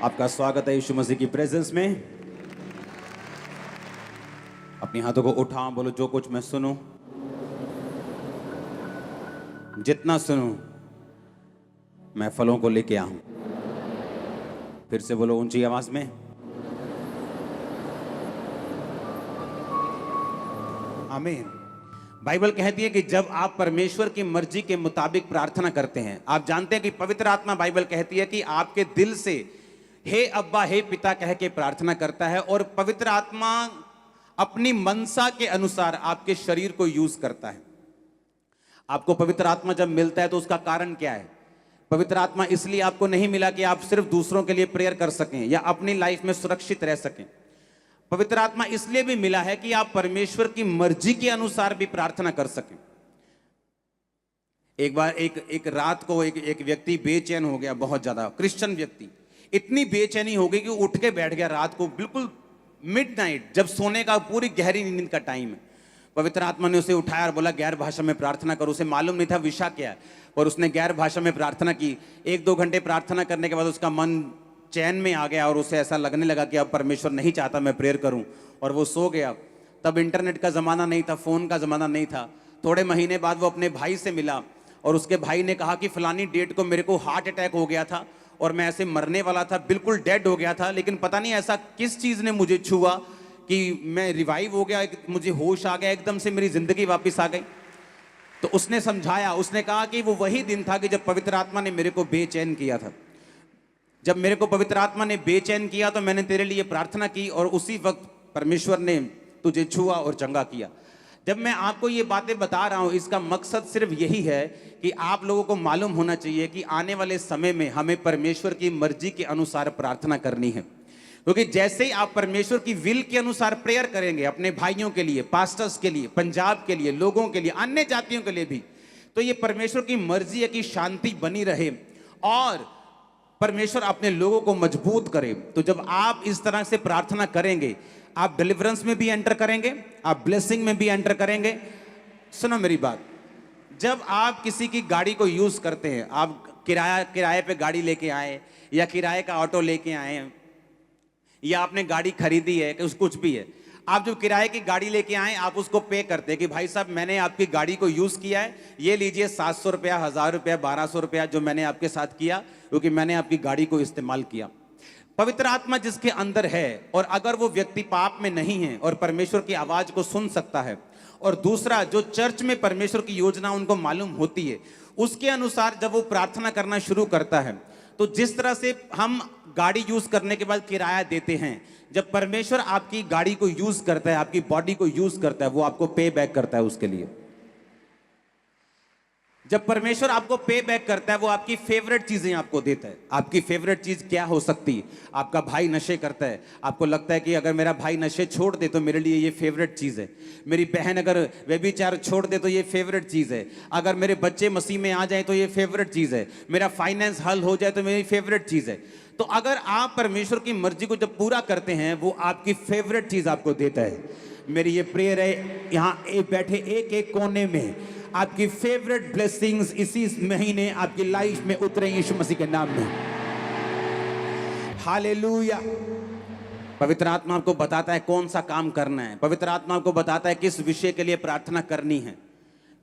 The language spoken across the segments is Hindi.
आपका स्वागत है यीशु मसीह की प्रेजेंस में। अपनी हाथों को उठाओ, बोलो जो कुछ मैं सुनूं, जितना सुनूं मैं फलों को लेके आऊं। फिर से बोलो ऊंची आवाज में, आमीन। बाइबल कहती है कि जब आप परमेश्वर की मर्जी के मुताबिक प्रार्थना करते हैं, आप जानते हैं कि पवित्र आत्मा, बाइबल कहती है कि आपके दिल से हे अब्बा हे पिता कह के प्रार्थना करता है, और पवित्र आत्मा अपनी मनसा के अनुसार आपके शरीर को यूज करता है। आपको पवित्र आत्मा जब मिलता है तो उसका कारण क्या है? पवित्र आत्मा इसलिए आपको नहीं मिला कि आप सिर्फ दूसरों के लिए प्रेयर कर सकें या अपनी लाइफ में सुरक्षित रह सकें। पवित्र आत्मा इसलिए भी मिला है कि आप परमेश्वर की मर्जी के अनुसार भी प्रार्थना कर सकें। एक बार एक रात को एक व्यक्ति बेचैन हो गया, बहुत ज्यादा क्रिश्चियन व्यक्ति। इतनी बेचैनी हो गई कि उठ के बैठ गया रात को, बिल्कुल मिडनाइट, जब सोने का पूरी गहरी नींद का टाइम है। पवित्र आत्मा ने उसे उठाया और बोला गैर भाषा में प्रार्थना करो। उसे मालूम नहीं था विषय क्या है, और उसने गैर भाषा में प्रार्थना की। 1-2 घंटे प्रार्थना करने के बाद उसका मन चैन में आ गया और उसे ऐसा लगने लगा कि अब परमेश्वर नहीं चाहता मैं प्रेयर करूं, और वो सो गया। तब इंटरनेट का ज़माना नहीं था, फ़ोन का ज़माना नहीं था। थोड़े महीने बाद वो अपने भाई से मिला और उसके भाई ने कहा कि फलानी डेट को मेरे को हार्ट अटैक हो गया था और मैं ऐसे मरने वाला था, बिल्कुल डेड हो गया था, लेकिन पता नहीं ऐसा किस चीज़ ने मुझे छुआ कि मैं रिवाइव हो गया, मुझे होश आ गया, एकदम से मेरी ज़िंदगी वापस आ गई। तो उसने समझाया, उसने कहा कि वो वही दिन था कि जब पवित्र आत्मा ने मेरे को बेचैन किया था। जब मेरे को पवित्र आत्मा ने बेचैन किया तो मैंने तेरे लिए प्रार्थना की और उसी वक्त परमेश्वर ने तुझे छुआ और चंगा किया। जब मैं आपको ये बातें बता रहा हूं, इसका मकसद सिर्फ यही है कि आप लोगों को मालूम होना चाहिए कि आने वाले समय में हमें परमेश्वर की मर्जी के अनुसार प्रार्थना करनी है। क्योंकि जैसे ही आप परमेश्वर की विल के अनुसार प्रेयर करेंगे, अपने भाइयों के लिए, पास्टर्स के लिए, पंजाब के लिए, लोगों के लिए, अन्य जातियों के लिए भी, तो ये परमेश्वर की मर्जी है कि शांति बनी रहे और परमेश्वर अपने लोगों को मजबूत करे। तो जब आप इस तरह से प्रार्थना करेंगे, आप डिलीवरेंस में भी एंटर करेंगे, आप ब्लेसिंग में भी एंटर करेंगे। सुनो मेरी बात, जब आप किसी की गाड़ी को यूज करते हैं, आप किराए पे गाड़ी लेके आए या किराए का ऑटो लेके आए या आपने गाड़ी खरीदी है, कुछ भी है, आप जब किराए की गाड़ी लेके आए आप उसको पे करते हैं कि भाई साहब मैंने आपकी गाड़ी को यूज किया है, ये लीजिए 700 रुपया, 1000 रुपया, 1200 रुपया जो मैंने आपके साथ किया, क्योंकि मैंने आपकी गाड़ी को इस्तेमाल किया। पवित्र आत्मा जिसके अंदर है, और अगर वो व्यक्ति पाप में नहीं है और परमेश्वर की आवाज को सुन सकता है, और दूसरा जो चर्च में परमेश्वर की योजना उनको मालूम होती है, उसके अनुसार जब वो प्रार्थना करना शुरू करता है, तो जिस तरह से हम गाड़ी यूज करने के बाद किराया देते हैं, जब परमेश्वर आपकी गाड़ी को यूज करता है, आपकी बॉडी को यूज करता है, वो आपको पे बैक करता है उसके लिए। जब परमेश्वर आपको पे बैक करता है, वो आपकी फेवरेट चीजें आपको देता है। आपकी फेवरेट चीज क्या हो सकती है? आपका भाई नशे करता है, आपको लगता है कि अगर मेरा भाई नशे छोड़ दे तो मेरे लिए ये फेवरेट चीज है। मेरी बहन अगर व्यभिचार छोड़ दे तो ये फेवरेट चीज है। अगर मेरे बच्चे मसीह में आ जाए तो ये फेवरेट चीज है। मेरा फाइनेंस हल हो जाए तो मेरी फेवरेट चीज है। तो अगर आप परमेश्वर की मर्जी को जब पूरा करते हैं, वो आपकी फेवरेट चीज आपको देता है। मेरी ये प्रेयर है, यहाँ बैठे एक एक कोने में आपकी फेवरेट ब्लेसिंग्स इसी महीने आपकी लाइफ में उतरे यीशु मसीह के नाम में। हालेलुया। पवित्र आत्मा आपको बताता है कौन सा काम करना है। पवित्र आत्मा आपको बताता है किस विषय के लिए प्रार्थना करनी है।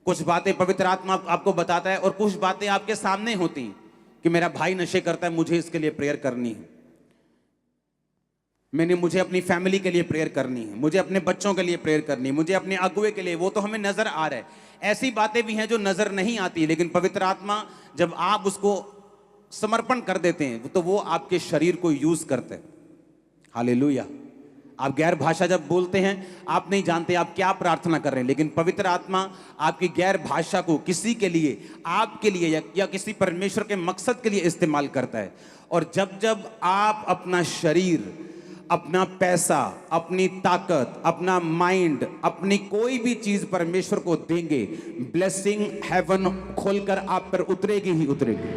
कुछ बातें पवित्र आत्मा आपको बताता है और कुछ बातें आपके सामने होती हैं कि मेरा भाई नशे करता है, मुझे इसके लिए प्रेयर करनी है। मुझे अपनी फैमिली के लिए प्रेयर करनी है, मुझे अपने बच्चों के लिए प्रेयर करनी है, मुझे अपने अगुए के लिए। वो तो हमें नजर आ रहा है। ऐसी बातें भी हैं जो नजर नहीं आती, लेकिन पवित्र आत्मा जब आप उसको समर्पण कर देते हैं तो वो आपके शरीर को यूज करते हैं। हालेलुया। आप गैर भाषा जब बोलते हैं, आप नहीं जानते आप क्या प्रार्थना कर रहे हैं, लेकिन पवित्र आत्मा आपकी गैर भाषा को किसी के लिए, आपके लिए या किसी परमेश्वर के मकसद के लिए इस्तेमाल करता है। और जब जब आप अपना शरीर, अपना पैसा, अपनी ताकत, अपना माइंड, अपनी कोई भी चीज परमेश्वर को देंगे, ब्लेसिंग हेवन खोलकर आप पर उतरेगी ही उतरेगी।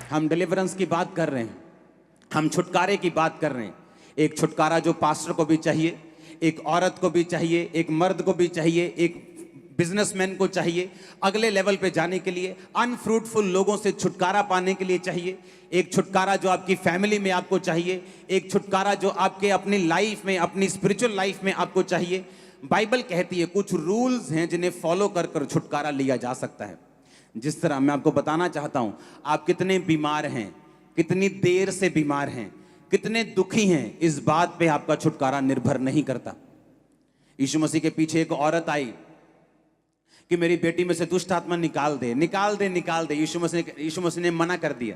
हम डिलीवरेंस की बात कर रहे हैं, हम छुटकारे की बात कर रहे हैं। एक छुटकारा जो पास्टर को भी चाहिए, एक औरत को भी चाहिए, एक मर्द को भी चाहिए, एक बिजनेसमैन को चाहिए अगले लेवल पे जाने के लिए, अनफ्रूटफुल लोगों से छुटकारा पाने के लिए चाहिए, एक छुटकारा जो आपकी फैमिली में आपको चाहिए, एक छुटकारा जो आपके अपनी लाइफ में, अपनी स्पिरिचुअल लाइफ में आपको चाहिए। बाइबल कहती है कुछ रूल्स हैं जिन्हें फॉलो कर कर छुटकारा लिया जा सकता है। जिस तरह मैं आपको बताना चाहता हूं, आप कितने बीमार हैं, कितनी देर से बीमार हैं, कितने दुखी हैं, इस बात पे आपका छुटकारा निर्भर नहीं करता। यीशु मसीह के पीछे एक औरत आई कि मेरी बेटी में से दुष्ट आत्मा निकाल दे, निकाल दे, निकाल दे। यीशु मसीह ने मना कर दिया।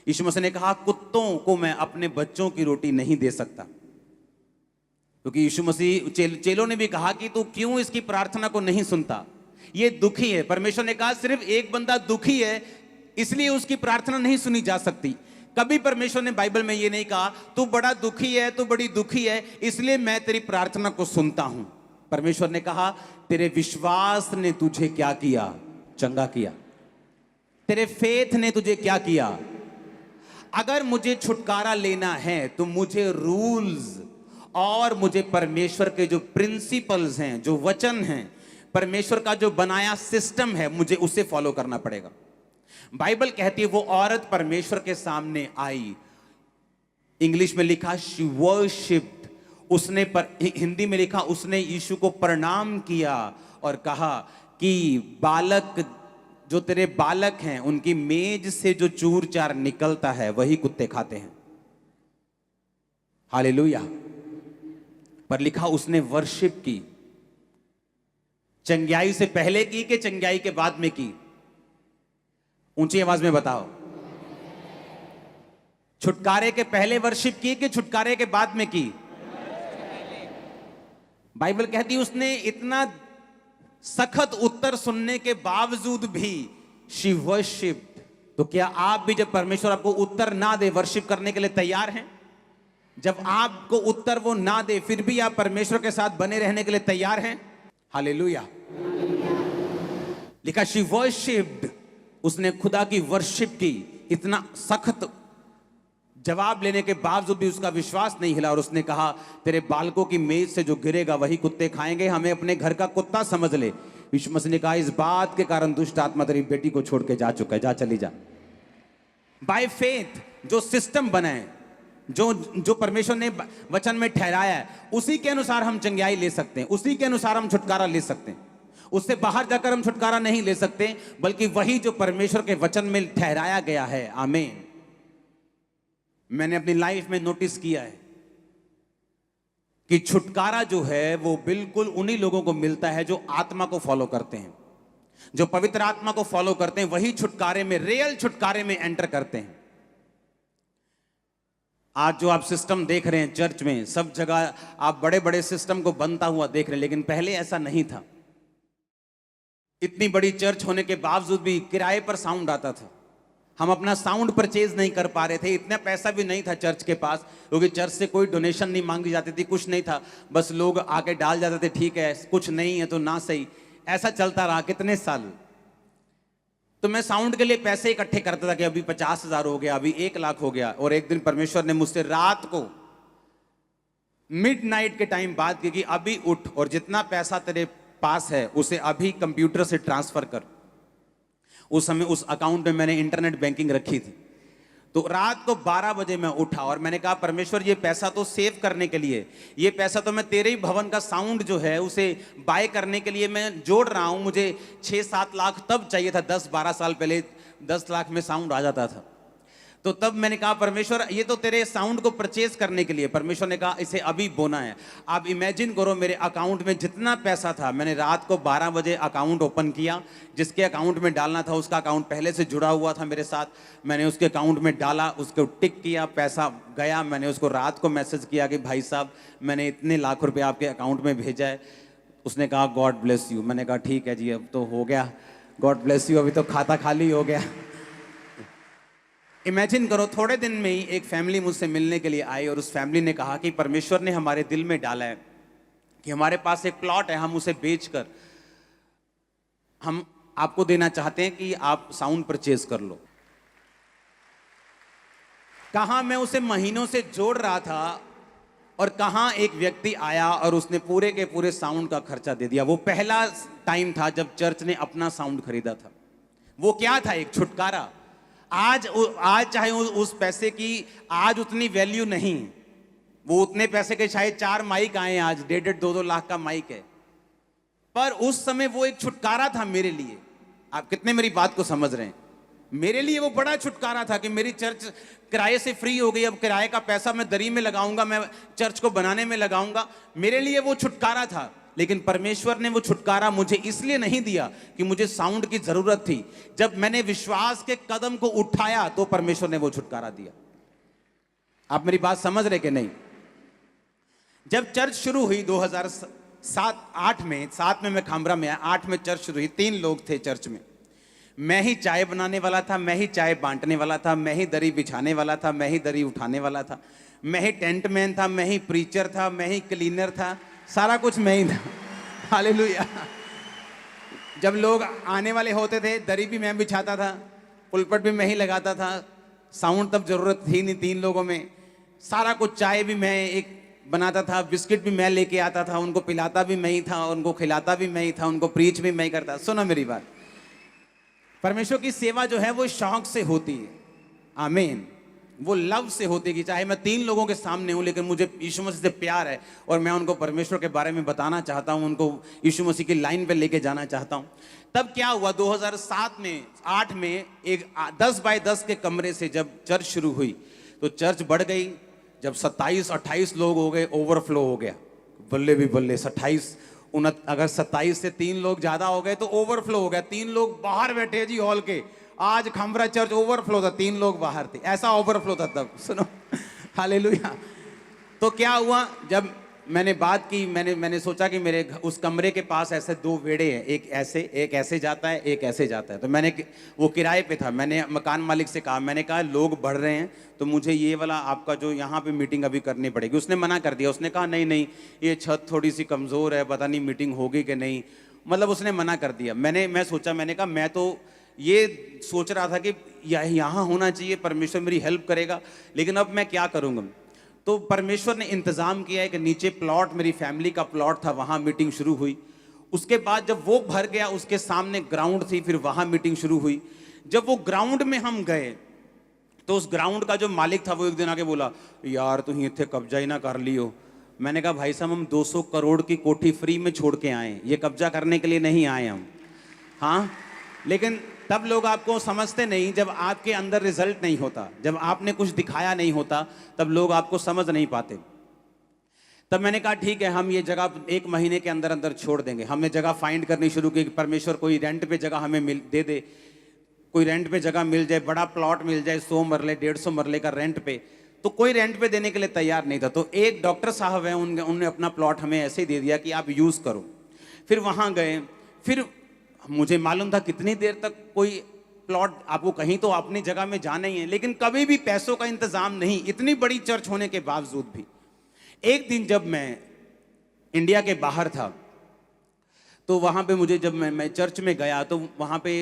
यीशु मसीह ने कहा कुत्तों को मैं अपने बच्चों की रोटी नहीं दे सकता। क्योंकि यीशु मसीह चेलों ने भी कहा कि तू क्यों इसकी प्रार्थना को नहीं सुनता, ये दुखी है। परमेश्वर ने कहा सिर्फ एक बंदा दुखी है इसलिए उसकी प्रार्थना नहीं सुनी जा सकती। कभी परमेश्वर ने बाइबल में ये नहीं कहा तू बड़ा दुखी है, तू बड़ी दुखी है इसलिए मैं तेरी प्रार्थना को सुनता हूं। परमेश्वर ने कहा तेरे विश्वास ने तुझे क्या किया, चंगा किया। तेरे फेथ ने तुझे क्या किया। अगर मुझे छुटकारा लेना है तो मुझे रूल्स और मुझे परमेश्वर के जो प्रिंसिपल्स हैं, जो वचन हैं, परमेश्वर का जो बनाया सिस्टम है, मुझे उसे फॉलो करना पड़ेगा। बाइबल कहती है वो औरत परमेश्वर के सामने आई। इंग्लिश में लिखा शी वर्शिप्ड, उसने हिंदी में लिखा उसने यीशु को प्रणाम किया और कहा कि बालक, जो तेरे बालक हैं उनकी मेज से जो चूर चार निकलता है वही कुत्ते खाते हैं। हालेलुया। पर लिखा उसने वर्शिप की। चंगाई से पहले की कि चंगाई के बाद में की? ऊंची आवाज में बताओ। छुटकारे के पहले वर्शिप की कि छुटकारे के बाद में की? बाइबल कहती है उसने इतना सखत उत्तर सुनने के बावजूद भी शी वर्शिप्ड। तो क्या आप भी जब परमेश्वर आपको उत्तर ना दे वर्शिप करने के लिए तैयार हैं? जब आपको उत्तर वो ना दे फिर भी आप परमेश्वर के साथ बने रहने के लिए तैयार हैं? हालेलुया। लिखा शी वर्शिप्ड, उसने खुदा की वर्शिप की। इतना सख्त जवाब लेने के बावजूद भी उसका विश्वास नहीं हिला और उसने कहा तेरे बालकों की मेज से जो गिरेगा वही कुत्ते खाएंगे, हमें अपने घर का कुत्ता समझ ले। यीशु मसीह ने कहा इस बात के कारण दुष्ट आत्मा तेरी बेटी को छोड़ के जा चुका है, जा चली जा। बाय फेथ जो सिस्टम बना है, जो परमेश्वर ने वचन में ठहराया है, उसी के अनुसार हम चंगाई ले सकते हैं, उसी के अनुसार हम छुटकारा ले सकते हैं। उससे बाहर जाकर हम छुटकारा नहीं ले सकते, बल्कि वही जो परमेश्वर के वचन में ठहराया गया है। आमीन। मैंने अपनी लाइफ में नोटिस किया है कि छुटकारा जो है वो बिल्कुल उन्हीं लोगों को मिलता है जो आत्मा को फॉलो करते हैं, जो पवित्र आत्मा को फॉलो करते हैं, वही छुटकारे में, रियल छुटकारे में एंटर करते हैं। आज जो आप सिस्टम देख रहे हैं चर्च में, सब जगह आप बड़े बड़े सिस्टम को बनता हुआ देख रहे हैं, लेकिन पहले ऐसा नहीं था। इतनी बड़ी चर्च होने के बावजूद भी किराए पर साउंड आता था। हम अपना साउंड परचेज नहीं कर पा रहे थे, इतना पैसा भी नहीं था चर्च के पास, क्योंकि चर्च से कोई डोनेशन नहीं मांगी जाती थी, कुछ नहीं था, बस लोग आके डाल जाते थे, ठीक है कुछ नहीं है तो ना सही। ऐसा चलता रहा कितने साल। तो मैं साउंड के लिए पैसे इकट्ठे करता था कि अभी 50,000 हो गया, अभी 1,00,000 हो गया। और एक दिन परमेश्वर ने मुझसे रात को मिडनाइट के टाइम बात की कि अभी उठ और जितना पैसा तेरे पास है उसे अभी कंप्यूटर से ट्रांसफर कर। उस समय उस अकाउंट में मैंने इंटरनेट बैंकिंग रखी थी। तो रात को 12 बजे मैं उठा और मैंने कहा परमेश्वर ये पैसा तो सेव करने के लिए, ये पैसा तो मैं तेरे ही भवन का साउंड जो है उसे बाय करने के लिए मैं जोड़ रहा हूं। मुझे 6-7 लाख तब चाहिए था, 10-12 साल पहले 10 लाख में साउंड आ जाता था। तो तब मैंने कहा परमेश्वर ये तो तेरे साउंड को परचेज करने के लिए। परमेश्वर ने कहा इसे अभी बोना है। आप इमेजिन करो मेरे अकाउंट में जितना पैसा था, मैंने रात को 12 बजे अकाउंट ओपन किया, जिसके अकाउंट में डालना था उसका अकाउंट पहले से जुड़ा हुआ था मेरे साथ, मैंने उसके अकाउंट में डाला, उसको टिक किया, पैसा गया। मैंने उसको रात को मैसेज किया कि भाई साहब मैंने इतने लाख रुपये आपके अकाउंट में भेजा है। उसने कहा गॉड ब्लेस यू। मैंने कहा ठीक है जी अब तो हो गया, गॉड ब्लेस यू, अभी तो खाता खाली हो गया। इमेजिन करो थोड़े दिन में ही एक फैमिली मुझसे मिलने के लिए आई और उस फैमिली ने कहा कि परमेश्वर ने हमारे दिल में डाला है कि हमारे पास एक प्लॉट है, हम उसे बेचकर हम आपको देना चाहते हैं कि आप साउंड परचेज कर लो। कहा मैं उसे महीनों से जोड़ रहा था और कहाँ एक व्यक्ति आया और उसने पूरे के पूरे साउंड का खर्चा दे दिया। वो पहला टाइम था जब चर्च ने अपना साउंड खरीदा था। वो क्या था? एक छुटकारा। आज चाहे उस पैसे की आज उतनी वैल्यू नहीं, वो उतने पैसे के शायद 4 माइक आए, आज 1.5-2 लाख का माइक है, पर उस समय वो एक छुटकारा था मेरे लिए। आप कितने मेरी बात को समझ रहे हैं? मेरे लिए वो बड़ा छुटकारा था कि मेरी चर्च किराए से फ्री हो गई, अब किराए का पैसा मैं दरी में लगाऊंगा, मैं चर्च को बनाने में लगाऊंगा। मेरे लिए वो छुटकारा था। लेकिन परमेश्वर ने वो छुटकारा मुझे इसलिए नहीं दिया कि मुझे साउंड की जरूरत थी। जब मैंने विश्वास के कदम को उठाया तो परमेश्वर ने वो छुटकारा दिया। आप मेरी बात समझ रहे कि नहीं? जब चर्च शुरू हुई 2007-8 में, 7 में मैं खामरा में आया, 8 में चर्च शुरू हुई। 3 लोग थे चर्च में। मैं ही चाय बनाने वाला था, मैं ही चाय बांटने वाला था, मैं ही दरी बिछाने वाला था, मैं ही दरी उठाने वाला था, मैं ही टेंट मैन था, मैं ही प्रीचर था, मैं ही क्लीनर था, सारा कुछ मैं ही था। हालेलुया। जब लोग आने वाले होते थे, दरी भी मैं बिछाता था, पुलपट भी मैं ही लगाता था। साउंड तब जरूरत थी नहीं 3 लोगों में। सारा कुछ, चाय भी मैं एक बनाता था, बिस्किट भी मैं लेके आता था, उनको पिलाता भी मैं ही था, उनको खिलाता भी मैं ही था, उनको प्रीच भी मैं ही करता। सुनो मेरी बात, परमेश्वर की सेवा जो है वो शौक से होती है। आमीन। वो लव से होती है कि चाहे मैं 3 लोगों के सामने हूं, लेकिन मुझे यीशु मसीह से प्यार है और मैं उनको परमेश्वर के बारे में बताना चाहता हूं, उनको यीशु मसीह की लाइन पे लेके जाना चाहता हूं। तब क्या हुआ, 2007 में 8 में एक 10 बाय 10 के कमरे से जब चर्च शुरू हुई तो चर्च बढ़ गई। जब 27-28 लोग हो गए, ओवरफ्लो हो गया। बल्ले भी बल्ले, 28 अगर 27 से 3 लोग ज्यादा हो गए तो ओवरफ्लो हो गया। 3 लोग बाहर बैठे जी हॉल के। आज खमरा चर्च ओवरफ्लो था, 3 लोग बाहर थे, ऐसा ओवरफ्लो था तब। सुनो, हालेलुया। तो क्या हुआ, जब मैंने बात की, मैंने सोचा कि मेरे उस कमरे के पास ऐसे 2 वेड़े हैं, एक ऐसे जाता है, एक ऐसे जाता है। तो मैंने, वो किराए पे था, मैंने मकान मालिक से कहा, मैंने कहा लोग बढ़ रहे हैं तो मुझे ये वाला आपका जो यहाँ पे मीटिंग अभी करनी पड़ेगी। उसने मना कर दिया। उसने कहा नहीं ये छत थोड़ी सी कमज़ोर है, पता नहीं मीटिंग होगी कि नहीं, मतलब उसने मना कर दिया। मैं सोचा, मैंने कहा मैं तो ये सोच रहा था कि यहाँ होना चाहिए, परमेश्वर मेरी हेल्प करेगा, लेकिन अब मैं क्या करूँगा। तो परमेश्वर ने इंतजाम किया है कि नीचे प्लॉट, मेरी फैमिली का प्लॉट था, वहां मीटिंग शुरू हुई। उसके बाद जब वो भर गया, उसके सामने ग्राउंड थी, फिर वहां मीटिंग शुरू हुई। जब वो ग्राउंड में हम गए तो उस ग्राउंड का जो मालिक था वो एक दिन आके बोला, यार तुम इतने कब्जा ही ना कर लियो। मैंने कहा भाई साहब, हम 200 करोड़ की कोठी फ्री में छोड़ के आए, ये कब्जा करने के लिए नहीं आए हम। हाँ, लेकिन तब लोग आपको समझते नहीं, जब आपके अंदर रिजल्ट नहीं होता, जब आपने कुछ दिखाया नहीं होता, तब लोग आपको समझ नहीं पाते। तब मैंने कहा ठीक है, हम ये जगह 1 महीने के अंदर अंदर छोड़ देंगे। हमने जगह फाइंड करनी शुरू की, परमेश्वर कोई रेंट पे जगह हमें दे, कोई रेंट पे जगह मिल जाए, बड़ा प्लॉट मिल जाए, 100 मरले 150 मरले का रेंट पे। तो कोई रेंट पे देने के लिए तैयार नहीं था। तो एक डॉक्टर साहब हैं, उन्होंने अपना प्लॉट हमें ऐसे ही दे दिया कि आप यूज करो। फिर वहां गए, फिर मुझे मालूम था कितनी देर तक कोई प्लॉट, आपको कहीं तो अपनी जगह में जाना ही है, लेकिन कभी भी पैसों का इंतजाम नहीं, इतनी बड़ी चर्च होने के बावजूद भी। एक दिन जब मैं इंडिया के बाहर था तो वहां पे मुझे, जब मैं चर्च में गया तो वहां पे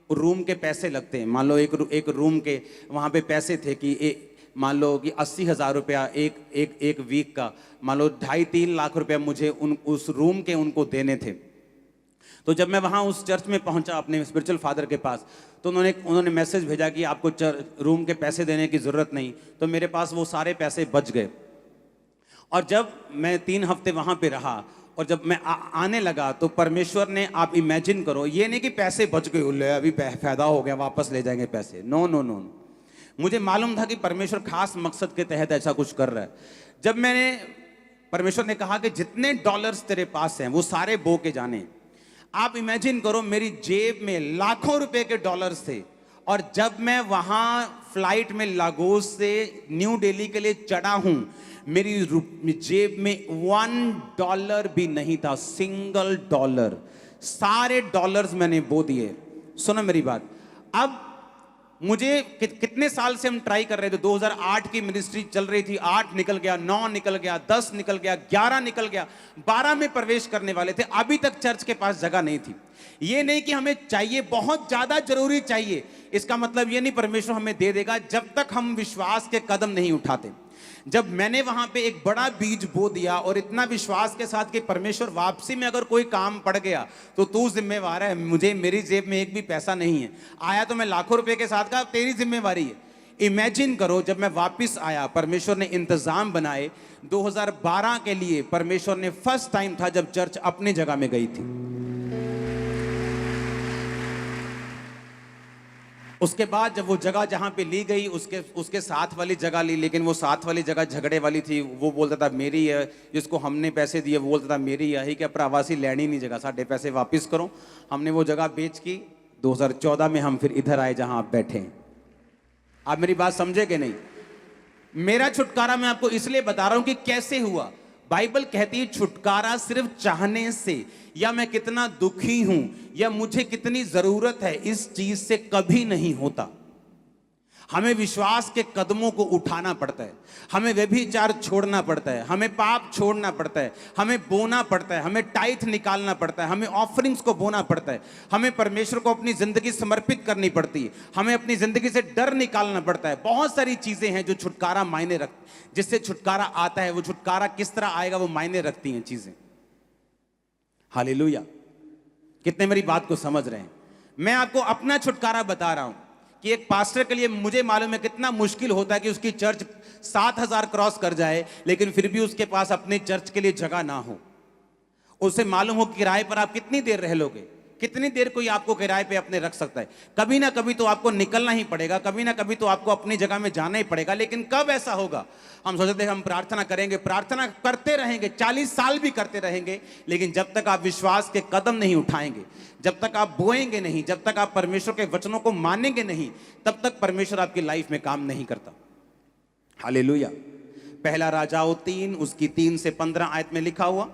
रूम के पैसे लगते हैं। मान लो एक रूम के वहां पे पैसे थे कि मान लो कि 80,000 रुपया एक वीक का, मान लो 2.5-3 लाख रुपया मुझे उस रूम के उनको देने थे। तो जब मैं वहाँ उस चर्च में पहुँचा अपने स्पिरिचुअल फादर के पास, तो उन्होंने मैसेज भेजा कि आपको रूम के पैसे देने की ज़रूरत नहीं। तो मेरे पास वो सारे पैसे बच गए। और जब मैं 3 हफ्ते वहाँ पे रहा और जब मैं आने लगा तो परमेश्वर ने, आप इमेजिन करो, ये नहीं कि पैसे बच गए, ले अभी फ़ायदा हो गया वापस ले जाएंगे पैसे, नो नो नो। मुझे मालूम था कि परमेश्वर खास मकसद के तहत ऐसा कुछ कर रहा है। जब परमेश्वर ने कहा कि जितने डॉलर्स तेरे पास हैं वो सारे बो के जाने। आप इमेजिन करो, मेरी जेब में लाखों रुपए के डॉलर्स थे। और जब मैं वहां फ्लाइट में लागोस से न्यू दिल्ली के लिए चढ़ा हूं, मेरी जेब में $1 भी नहीं था, सिंगल डॉलर। सारे डॉलर्स मैंने बो दिए। सुनो मेरी बात, अब मुझे कितने साल से हम ट्राई कर रहे थे। 2008 की मिनिस्ट्री चल रही थी, 8 निकल गया, 9 निकल गया, 10 निकल गया, 11 निकल गया, 12 में प्रवेश करने वाले थे, अभी तक चर्च के पास जगह नहीं थी। ये नहीं कि हमें चाहिए, बहुत ज्यादा जरूरी चाहिए, इसका मतलब ये नहीं परमेश्वर हमें दे देगा जब तक हम विश्वास के कदम नहीं उठाते। जब मैंने वहां पे एक बड़ा बीज बो दिया और इतना विश्वास के साथ कि परमेश्वर वापसी में अगर कोई काम पड़ गया तो तू जिम्मेवार है, मुझे मेरी जेब में एक भी पैसा नहीं है, आया तो मैं लाखों रुपए के साथ का, तेरी जिम्मेवारी है। इमेजिन करो जब मैं वापस आया, परमेश्वर ने इंतजाम बनाए। 2012 के लिए परमेश्वर ने फर्स्ट टाइम था जब चर्च अपनी जगह में गई थी। उसके बाद जब वो जगह जहां पे ली गई, उसके साथ वाली जगह ली, लेकिन वो साथ वाली जगह झगड़े वाली थी। वो बोलता था मेरी है, जिसको हमने पैसे दिए वो बोलता था मेरी है, क्या प्रवासी लैनी नहीं जगह, साढ़े पैसे वापस करो। हमने वो जगह बेच की। 2014 में हम फिर इधर आए जहां आप बैठे हैं। आप मेरी बात समझे कि नहीं? मेरा छुटकारा मैं आपको इसलिए बता रहा हूं कि कैसे हुआ। बाइबल कहती है छुटकारा सिर्फ चाहने से, या मैं कितना दुखी हूं, या मुझे कितनी जरूरत है, इस चीज से कभी नहीं होता। हमें विश्वास के कदमों को उठाना पड़ता है, हमें व्यभिचार छोड़ना पड़ता है, हमें पाप छोड़ना पड़ता है, हमें बोना पड़ता है, हमें टाइथ निकालना पड़ता है, हमें ऑफरिंग्स को बोना पड़ता है, हमें परमेश्वर को अपनी जिंदगी समर्पित करनी पड़ती है, हमें अपनी जिंदगी से डर निकालना पड़ता है। बहुत सारी चीजें हैं जो छुटकारा मायने रख, जिससे छुटकारा आता है। वो छुटकारा किस तरह आएगा वो मायने रखती हैं चीजें। हालेलुया। कितने मेरी बात को समझ रहे हैं? मैं आपको अपना छुटकारा बता रहा हूं कि एक पास्टर के लिए मुझे मालूम है कितना मुश्किल होता है कि उसकी चर्च 7,000 क्रॉस कर जाए, लेकिन फिर भी उसके पास अपने चर्च के लिए जगह ना हो। उसे मालूम हो किराए पर आप कितनी देर रह लोगे, कितनी देर कोई आपको किराए पे अपने रख सकता है। कभी ना कभी तो आपको निकलना ही पड़ेगा, कभी ना कभी तो आपको अपनी जगह में जाना ही पड़ेगा। लेकिन कब ऐसा होगा? हम सोचते हैं हम प्रार्थना करेंगे, प्रार्थना करते रहेंगे, 40 साल भी करते रहेंगे, लेकिन जब तक आप विश्वास के कदम नहीं उठाएंगे, जब तक आप बोएंगे नहीं, जब तक आप परमेश्वर के वचनों को मानेंगे नहीं, तब तक परमेश्वर आपकी लाइफ में काम नहीं करता। हालेलुया। पहला राजाओं 3 उसकी 3 से 15 आयत में लिखा हुआ,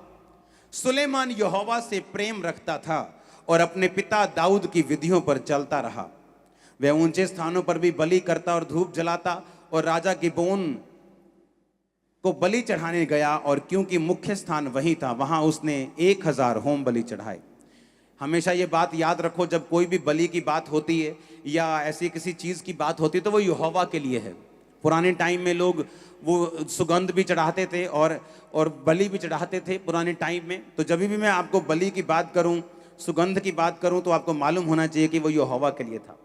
सुलेमान यहोवा से प्रेम रखता था और अपने पिता दाऊद की विधियों पर चलता रहा। वह ऊंचे स्थानों पर भी बलि करता और धूप जलाता, और राजा गिबोन को बलि चढ़ाने गया, और क्योंकि मुख्य स्थान वही था, वहां उसने 1000 होम बलि चढ़ाए। हमेशा ये बात याद रखो, जब कोई भी बलि की बात होती है या ऐसी किसी चीज की बात होती है तो वो यहोवा के लिए है। पुराने टाइम में लोग वो सुगंध भी चढ़ाते थे और बलि भी चढ़ाते थे पुराने टाइम में। तो जब भी मैं आपको बलि की बात करूं, सुगंध की बात करूं, तो आपको मालूम होना चाहिए कि वो यहोवा के लिए था।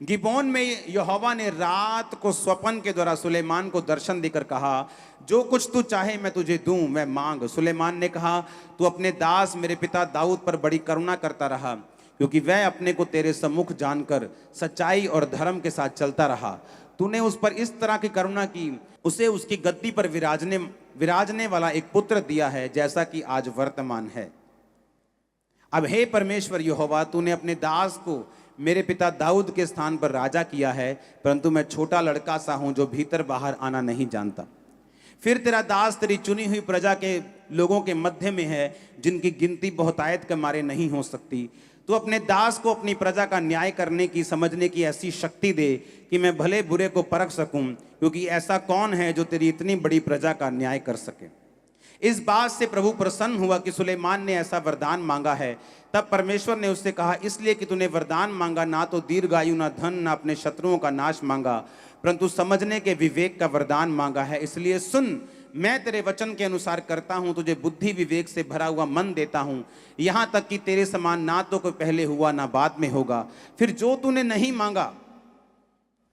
गिबोन में यहोवा ने रात को स्वप्न के द्वारा सुलेमान को दर्शन देकर कहा, जो कुछ तू चाहे मैं तुझे दूं, मैं मांग। सुलेमान ने कहा, तू अपने दास मेरे पिता दाऊद पर बड़ी करुणा करता रहा, क्योंकि वह अपने को तेरे सम्मुख जानकर सच्चाई और धर्म के साथ चलता रहा। तूने उस पर इस तरह की करुणा की, उसे उसकी गद्दी पर विराजने वाला एक पुत्र दिया है, जैसा कि आज वर्तमान है। अब हे परमेश्वर यहोवा, तूने अपने दास को मेरे पिता दाऊद के स्थान पर राजा किया है, परंतु मैं छोटा लड़का सा हूं जो भीतर बाहर आना नहीं जानता। फिर तेरा दास तेरी चुनी हुई प्रजा के लोगों के मध्य में है, जिनकी गिनती बहुतायत के मारे नहीं हो सकती। तू अपने दास को अपनी प्रजा का न्याय करने की, समझने की ऐसी शक्ति दे कि मैं भले बुरे को परख सकूं, क्योंकि ऐसा कौन है जो तेरी इतनी बड़ी प्रजा का न्याय कर सके। इस बात से प्रभु प्रसन्न हुआ कि सुलेमान ने ऐसा वरदान मांगा है। तब परमेश्वर ने उससे कहा, इसलिए कि तूने वरदान मांगा, ना तो दीर्घायु, ना धन, ना अपने शत्रुओं का नाश मांगा, परंतु समझने के विवेक का वरदान मांगा है। इसलिए सुन, मैं तेरे वचन के अनुसार करता हूं, तुझे बुद्धि विवेक से भरा हुआ मन देता हूं, यहां तक कि तेरे समान ना तो कोई पहले हुआ ना बाद में होगा। फिर जो तूने नहीं मांगा,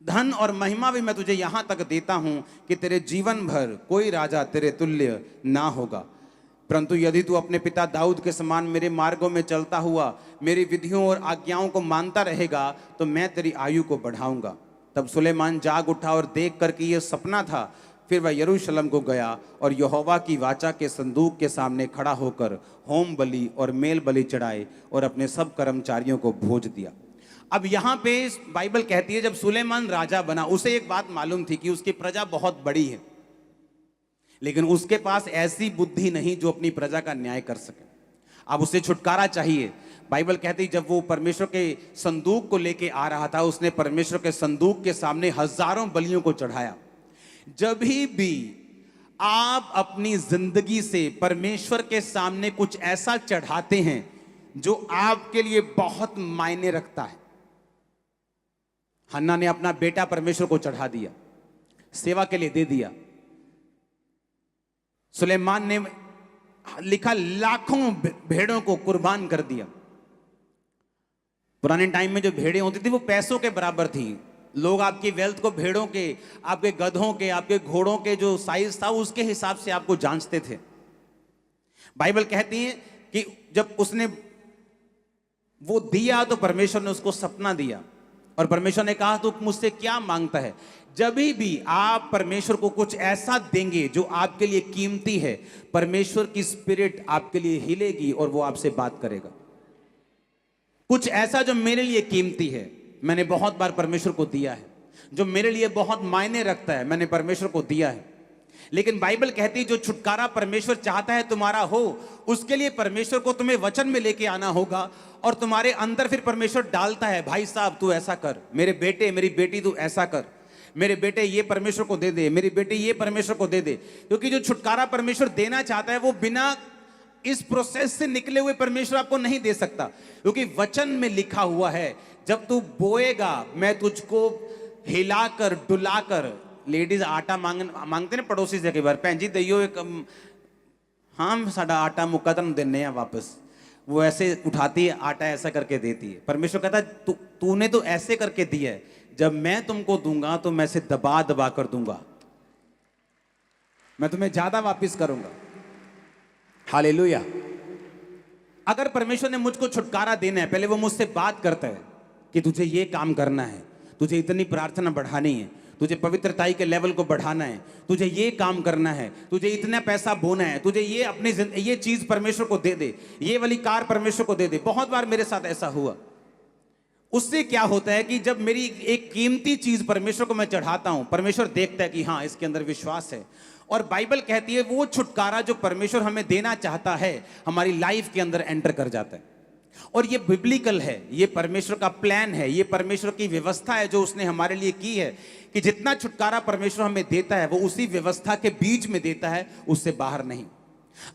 धन और महिमा भी मैं तुझे यहां तक देता हूं कि तेरे जीवन भर कोई राजा तेरे तुल्य ना होगा। परंतु यदि तू अपने पिता दाऊद के समान मेरे मार्गों में चलता हुआ मेरी विधियों और आज्ञाओं को मानता रहेगा, तो मैं तेरी आयु को बढ़ाऊंगा। तब सुलेमान जाग उठा और देख कर कि यह सपना था। फिर वह यरूशलेम को गया और यहोवा की वाचा के संदूक के सामने खड़ा होकर होम बलि और मेल बलि चढ़ाए और अपने सब कर्मचारियों को भोज दिया। अब यहां पे बाइबल कहती है, जब सुलेमान राजा बना, उसे एक बात मालूम थी कि उसकी प्रजा बहुत बड़ी है, लेकिन उसके पास ऐसी बुद्धि नहीं जो अपनी प्रजा का न्याय कर सके। अब उसे छुटकारा चाहिए। बाइबल कहती है, जब वो परमेश्वर के संदूक को लेके आ रहा था, उसने परमेश्वर के संदूक के सामने हजारों बलियों को चढ़ाया। जब भी आप अपनी जिंदगी से परमेश्वर के सामने कुछ ऐसा चढ़ाते हैं जो आपके लिए बहुत मायने रखता है। हन्ना ने अपना बेटा परमेश्वर को चढ़ा दिया, सेवा के लिए दे दिया। सुलेमान ने लिखा लाखों भेड़ों को कुर्बान कर दिया। पुराने टाइम में जो भेड़ें होती थी वो पैसों के बराबर थी। लोग आपकी वेल्थ को भेड़ों के, आपके गधों के, आपके घोड़ों के जो साइज था उसके हिसाब से आपको जांचते थे। बाइबल कहती है कि जब उसने वो दिया तो परमेश्वर ने उसको सपना दिया और परमेश्वर ने कहा तू मुझसे क्या मांगता है। जब भी आप परमेश्वर को कुछ ऐसा देंगे जो आपके लिए कीमती है, परमेश्वर की स्पिरिट आपके लिए हिलेगी और वो आपसे बात करेगा। कुछ ऐसा जो मेरे लिए कीमती है, मैंने बहुत बार परमेश्वर को दिया है। जो मेरे लिए बहुत मायने रखता है, मैंने परमेश्वर को दिया है। लेकिन बाइबल कहती है जो छुटकारा परमेश्वर चाहता है तुम्हारा हो, उसके लिए परमेश्वर को तुम्हें वचन में लेके आना होगा और तुम्हारे अंदर फिर परमेश्वर डालता है, भाई साहब तू ऐसा कर, मेरे बेटे मेरी बेटी तू ऐसा कर, मेरे बेटे ये परमेश्वर को दे दे, मेरी बेटी ये परमेश्वर को दे दे। क्योंकि जो छुटकारा परमेश्वर देना चाहता है वो बिना इस प्रोसेस से निकले हुए परमेश्वर आपको नहीं दे सकता। क्योंकि वचन में लिखा हुआ है जब तू बोएगा मैं तुझको हिलाकर डुलाकर, लेडीज आटा मांगते ना पड़ोसी से, कई बार भैन जी दइयो एक, हाँ साडा आटा मुक्का तुम देने वापस, वो ऐसे उठाती है आटा ऐसा करके देती है। परमेश्वर कहता है तूने तो ऐसे करके दिया है, जब मैं तुमको दूंगा तो मैं से दबा दबा कर दूंगा, मैं तुम्हें ज्यादा वापिस करूंगा। हालेलुया। अगर परमेश्वर ने मुझको छुटकारा देना है, पहले वो मुझसे बात करता है कि तुझे ये काम करना है, तुझे इतनी प्रार्थना बढ़ानी है, तुझे पवित्रताई के लेवल को बढ़ाना है, तुझे ये काम करना है, तुझे इतना पैसा बोना है, तुझे ये अपनी ये चीज परमेश्वर को दे दे, ये वाली कार परमेश्वर को दे दे। बहुत बार मेरे साथ ऐसा हुआ। उससे क्या होता है कि जब मेरी एक कीमती चीज परमेश्वर को मैं चढ़ाता हूं, परमेश्वर देखता है कि हाँ इसके अंदर विश्वास है। और बाइबल कहती है वो छुटकारा जो परमेश्वर हमें देना चाहता है हमारी लाइफ के अंदर एंटर कर जाता है। और ये बिब्लिकल है, ये परमेश्वर का प्लान है, ये परमेश्वर की व्यवस्था है जो उसने हमारे लिए की है कि जितना छुटकारा परमेश्वर हमें देता है वो उसी व्यवस्था के बीच में देता है, उससे बाहर नहीं।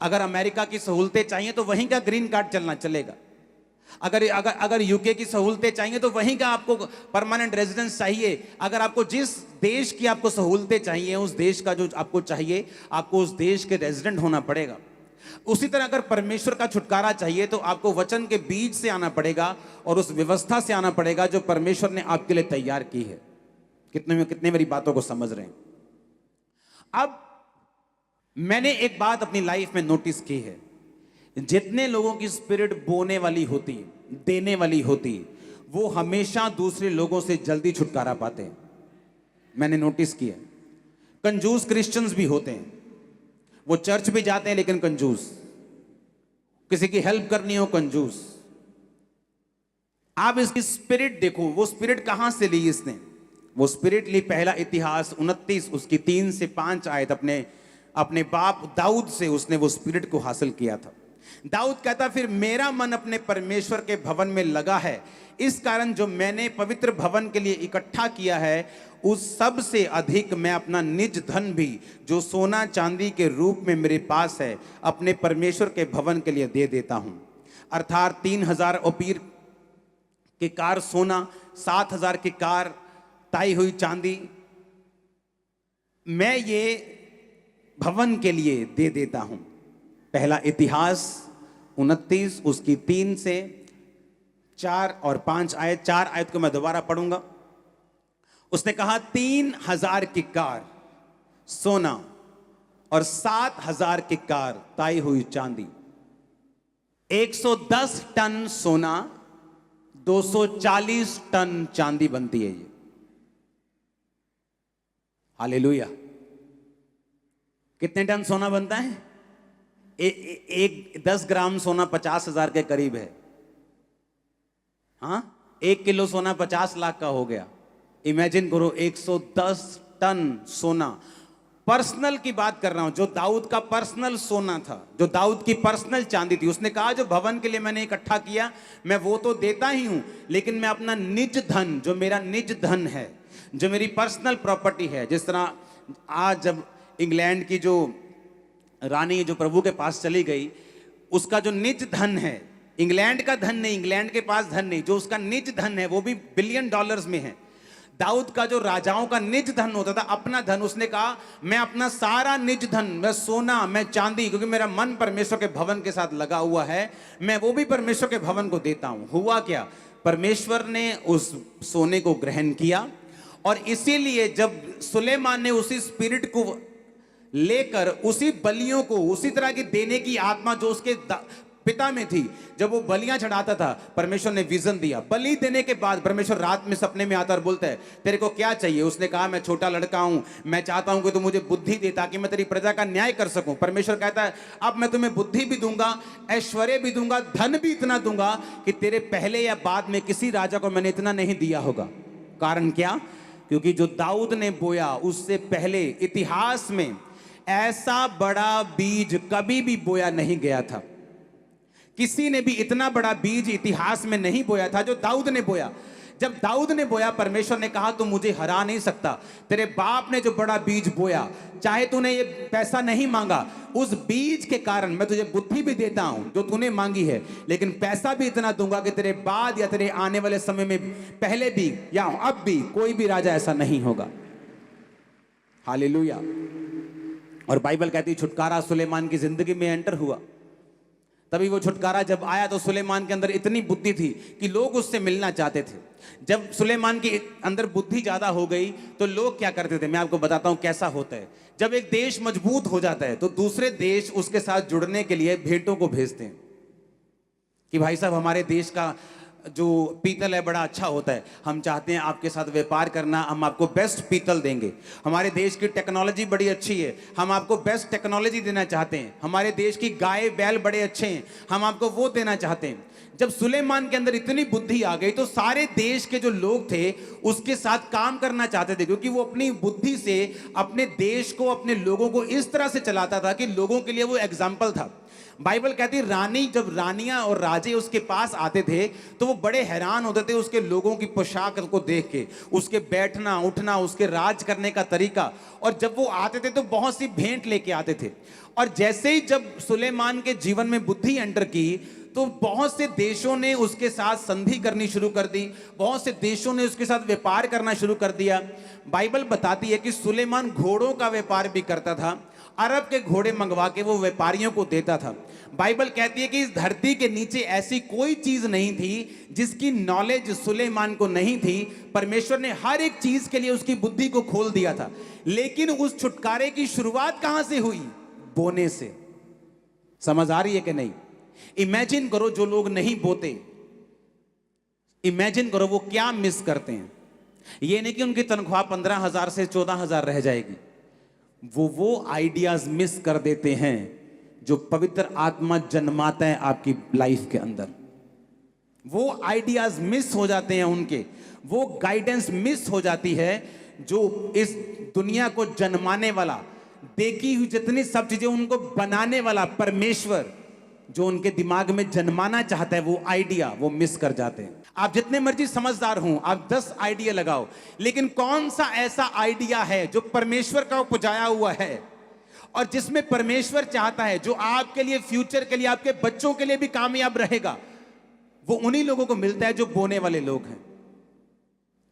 अगर अमेरिका की सहूलतें चाहिए तो वहीं का ग्रीन कार्ड चलना चलेगा। अगर अगर अगर यूके की सहूलतें चाहिए तो वहीं का आपको परमानेंट रेजिडेंस चाहिए। अगर आपको जिस देश की आपको सहूलतें चाहिए, उस देश का जो आपको चाहिए, आपको उस देश के रेजिडेंट होना पड़ेगा। उसी तरह अगर परमेश्वर का छुटकारा चाहिए तो आपको वचन के बीच से आना पड़ेगा और उस व्यवस्था से आना पड़ेगा जो परमेश्वर ने आपके लिए तैयार की है। कितने मेरी बातों को समझ रहे हैं? अब मैंने एक बात अपनी लाइफ में नोटिस की है, जितने लोगों की स्पिरिट बोने वाली होती, देने वाली होती, वो हमेशा दूसरे लोगों से जल्दी छुटकारा पाते हैं। मैंने नोटिस किया। कंजूस क्रिश्चियंस भी होते हैं, वो चर्च भी जाते हैं लेकिन कंजूस, किसी की हेल्प करनी हो कंजूस। आप इसकी स्पिरिट देखो, वो स्पिरिट कहां से ली इसने? वो स्पिरिट ली पहला इतिहास 29 उसकी 3 से 5 आयत, अपने बाप दाऊद से उसने वो स्पिरिट को हासिल किया था। दाऊद कहता फिर मेरा मन अपने परमेश्वर के भवन में लगा है, इस कारण जो मैंने पवित्र भवन के लिए इकट्ठा किया है उस सब से अधिक मैं अपना निज धन भी जो सोना चांदी के रूप में मेरे पास है अपने परमेश्वर के भवन के लिए दे देता हूं। अर्थात 3000 ओपीर के कार सोना, 7000 की कार ताई हुई चांदी मैं ये भवन के लिए दे देता हूं। पहला इतिहास 29 उसकी 3 से 4 और 5 आयत। 4 आयत को मैं दोबारा पढ़ूंगा। उसने कहा 3000 की कार सोना और 7000 की कार ताई हुई चांदी। 110 टन सोना 240 टन चांदी बनती है ये। हालेलुया। कितने टन सोना बनता है? एक 10 ग्राम सोना 50,000 के करीब है। हाँ, 1 किलो सोना 50 लाख का हो गया। इमेजिन करो 110 टन सोना। पर्सनल की बात कर रहा हूं, जो दाऊद का पर्सनल सोना था, जो दाऊद की पर्सनल चांदी थी। उसने कहा जो भवन के लिए मैंने इकट्ठा किया मैं वो तो देता ही हूं, लेकिन मैं अपना निज धन, जो मेरा निज धन है, जो मेरी पर्सनल प्रॉपर्टी है, जिस तरह आज जब इंग्लैंड की जो रानी जो प्रभु के पास चली गई, उसका जो निज धन है, इंग्लैंड का धन नहीं, इंग्लैंड के पास धन नहीं, जो उसका निज धन है वो भी $1 बिलियन में है। दाऊद का जो राजाओं का निज धन होता था, अपना धन, उसने कहा मैं अपना सारा निज धन, मैं सोना, मैं चांदी, क्योंकि मेरा मन परमेश्वर के भवन के साथ लगा हुआ है, मैं वो भी परमेश्वर के भवन को देता हूं। हुआ क्या, परमेश्वर ने उस सोने को ग्रहण किया, और इसीलिए जब सुलेमान ने उसी स्पिरिट को लेकर उसी बलियों को उसी तरह की देने की आत्मा जो उसके पिता में थी, जब वो बलियां चढ़ाता था, परमेश्वर ने विजन दिया। बलि देने के बाद परमेश्वर रात में सपने में आता और बोलता है तेरे को क्या चाहिए? उसने कहा मैं छोटा लड़का हूं, मैं चाहता हूं कि तू मुझे बुद्धि दे ताकि मैं तेरी प्रजा का न्याय कर सकूं। परमेश्वर कहता है अब मैं तुम्हें बुद्धि भी दूंगा, ऐश्वर्य भी दूंगा, धन भी इतना दूंगा कि तेरे पहले या बाद में किसी राजा को मैंने इतना नहीं दिया होगा। कारण क्या? क्योंकि जो दाऊद ने बोया उससे पहले इतिहास में ऐसा बड़ा बीज कभी भी बोया नहीं गया था। किसी ने भी इतना बड़ा बीज इतिहास में नहीं बोया था जो दाऊद ने बोया। जब दाऊद ने बोया, परमेश्वर ने कहा तू मुझे हरा नहीं सकता। तेरे बाप ने जो बड़ा बीज बोया, चाहे तूने ये पैसा नहीं मांगा, उस बीज के कारण मैं तुझे बुद्धि भी देता हूं जो तूने मांगी है, लेकिन पैसा भी इतना दूंगा कि तेरे बाद या तेरे आने वाले समय में पहले भी या अब भी कोई भी राजा ऐसा नहीं होगा। हालेलुया। और बाइबल कहती है छुटकारा सुलेमान की जिंदगी में एंटर हुआ। तभी वो छुटकारा जब आया तो सुलेमान के अंदर इतनी बुद्धि थी कि लोग उससे मिलना चाहते थे। जब सुलेमान के अंदर बुद्धि ज्यादा हो गई तो लोग क्या करते थे, मैं आपको बताता हूं कैसा होता है। जब एक देश मजबूत हो जाता है तो दूसरे देश उसके साथ जुड़ने के लिए भेंटों को भेजते हैं कि भाई साहब हमारे देश का जो पीतल है बड़ा अच्छा होता है, हम चाहते हैं आपके साथ व्यापार करना, हम आपको बेस्ट पीतल देंगे। हमारे देश की टेक्नोलॉजी बड़ी अच्छी है, हम आपको बेस्ट टेक्नोलॉजी देना चाहते हैं। हमारे देश की गाय बैल बड़े अच्छे हैं, हम आपको वो देना चाहते हैं। जब सुलेमान के अंदर इतनी बुद्धि आ गई तो सारे देश के जो लोग थे उसके साथ काम करना चाहते थे, क्योंकि वो अपनी बुद्धि से अपने देश को, अपने लोगों को इस तरह से चलाता था कि लोगों के लिए वो एग्जाम्पल था। बाइबल कहती रानी, जब रानियां और राजे उसके पास आते थे तो वो बड़े हैरान होते थे उसके लोगों की पोशाक को देख के, उसके बैठना उठना, उसके राज करने का तरीका। और जब वो आते थे तो बहुत सी भेंट लेके आते थे। और जैसे ही जब सुलेमान के जीवन में बुद्धि एंटर की तो बहुत से देशों ने उसके साथ संधि करनी शुरू कर दी, बहुत से देशों ने उसके साथ व्यापार करना शुरू कर दिया। बाइबल बताती है कि सुलेमान घोड़ों का व्यापार भी करता था, अरब के घोड़े मंगवा के वो व्यापारियों को देता था। बाइबल कहती है कि इस धरती के नीचे ऐसी कोई चीज नहीं थी जिसकी नॉलेज सुलेमान को नहीं थी। परमेश्वर ने हर एक चीज के लिए उसकी बुद्धि को खोल दिया था। लेकिन उस छुटकारे की शुरुआत कहां से हुई? बोने से। समझ आ रही है कि नहीं? इमेजिन करो जो लोग नहीं बोते, इमेजिन करो वो क्या मिस करते हैं। ये नहीं कि उनकी तनख्वाह 15,000 से 14,000 रह जाएगी, वो आइडियाज मिस कर देते हैं जो पवित्र आत्मा जन्माता है आपकी लाइफ के अंदर। वो आइडियाज मिस हो जाते हैं उनके, वो गाइडेंस मिस हो जाती है जो इस दुनिया को जन्माने वाला, देखी हुई जितनी सब चीजें उनको बनाने वाला परमेश्वर जो उनके दिमाग में जन्माना चाहता है, वो आइडिया वो मिस कर जाते हैं। आप जितने मर्जी समझदार हों, आप 10 आइडिया लगाओ, लेकिन कौन सा ऐसा आइडिया है जो परमेश्वर का उपजाया हुआ है और जिसमें परमेश्वर चाहता है, जो आपके लिए, फ्यूचर के लिए, आपके बच्चों के लिए भी कामयाब रहेगा? वो उन्हीं लोगों को मिलता है जो बोने वाले लोग हैं।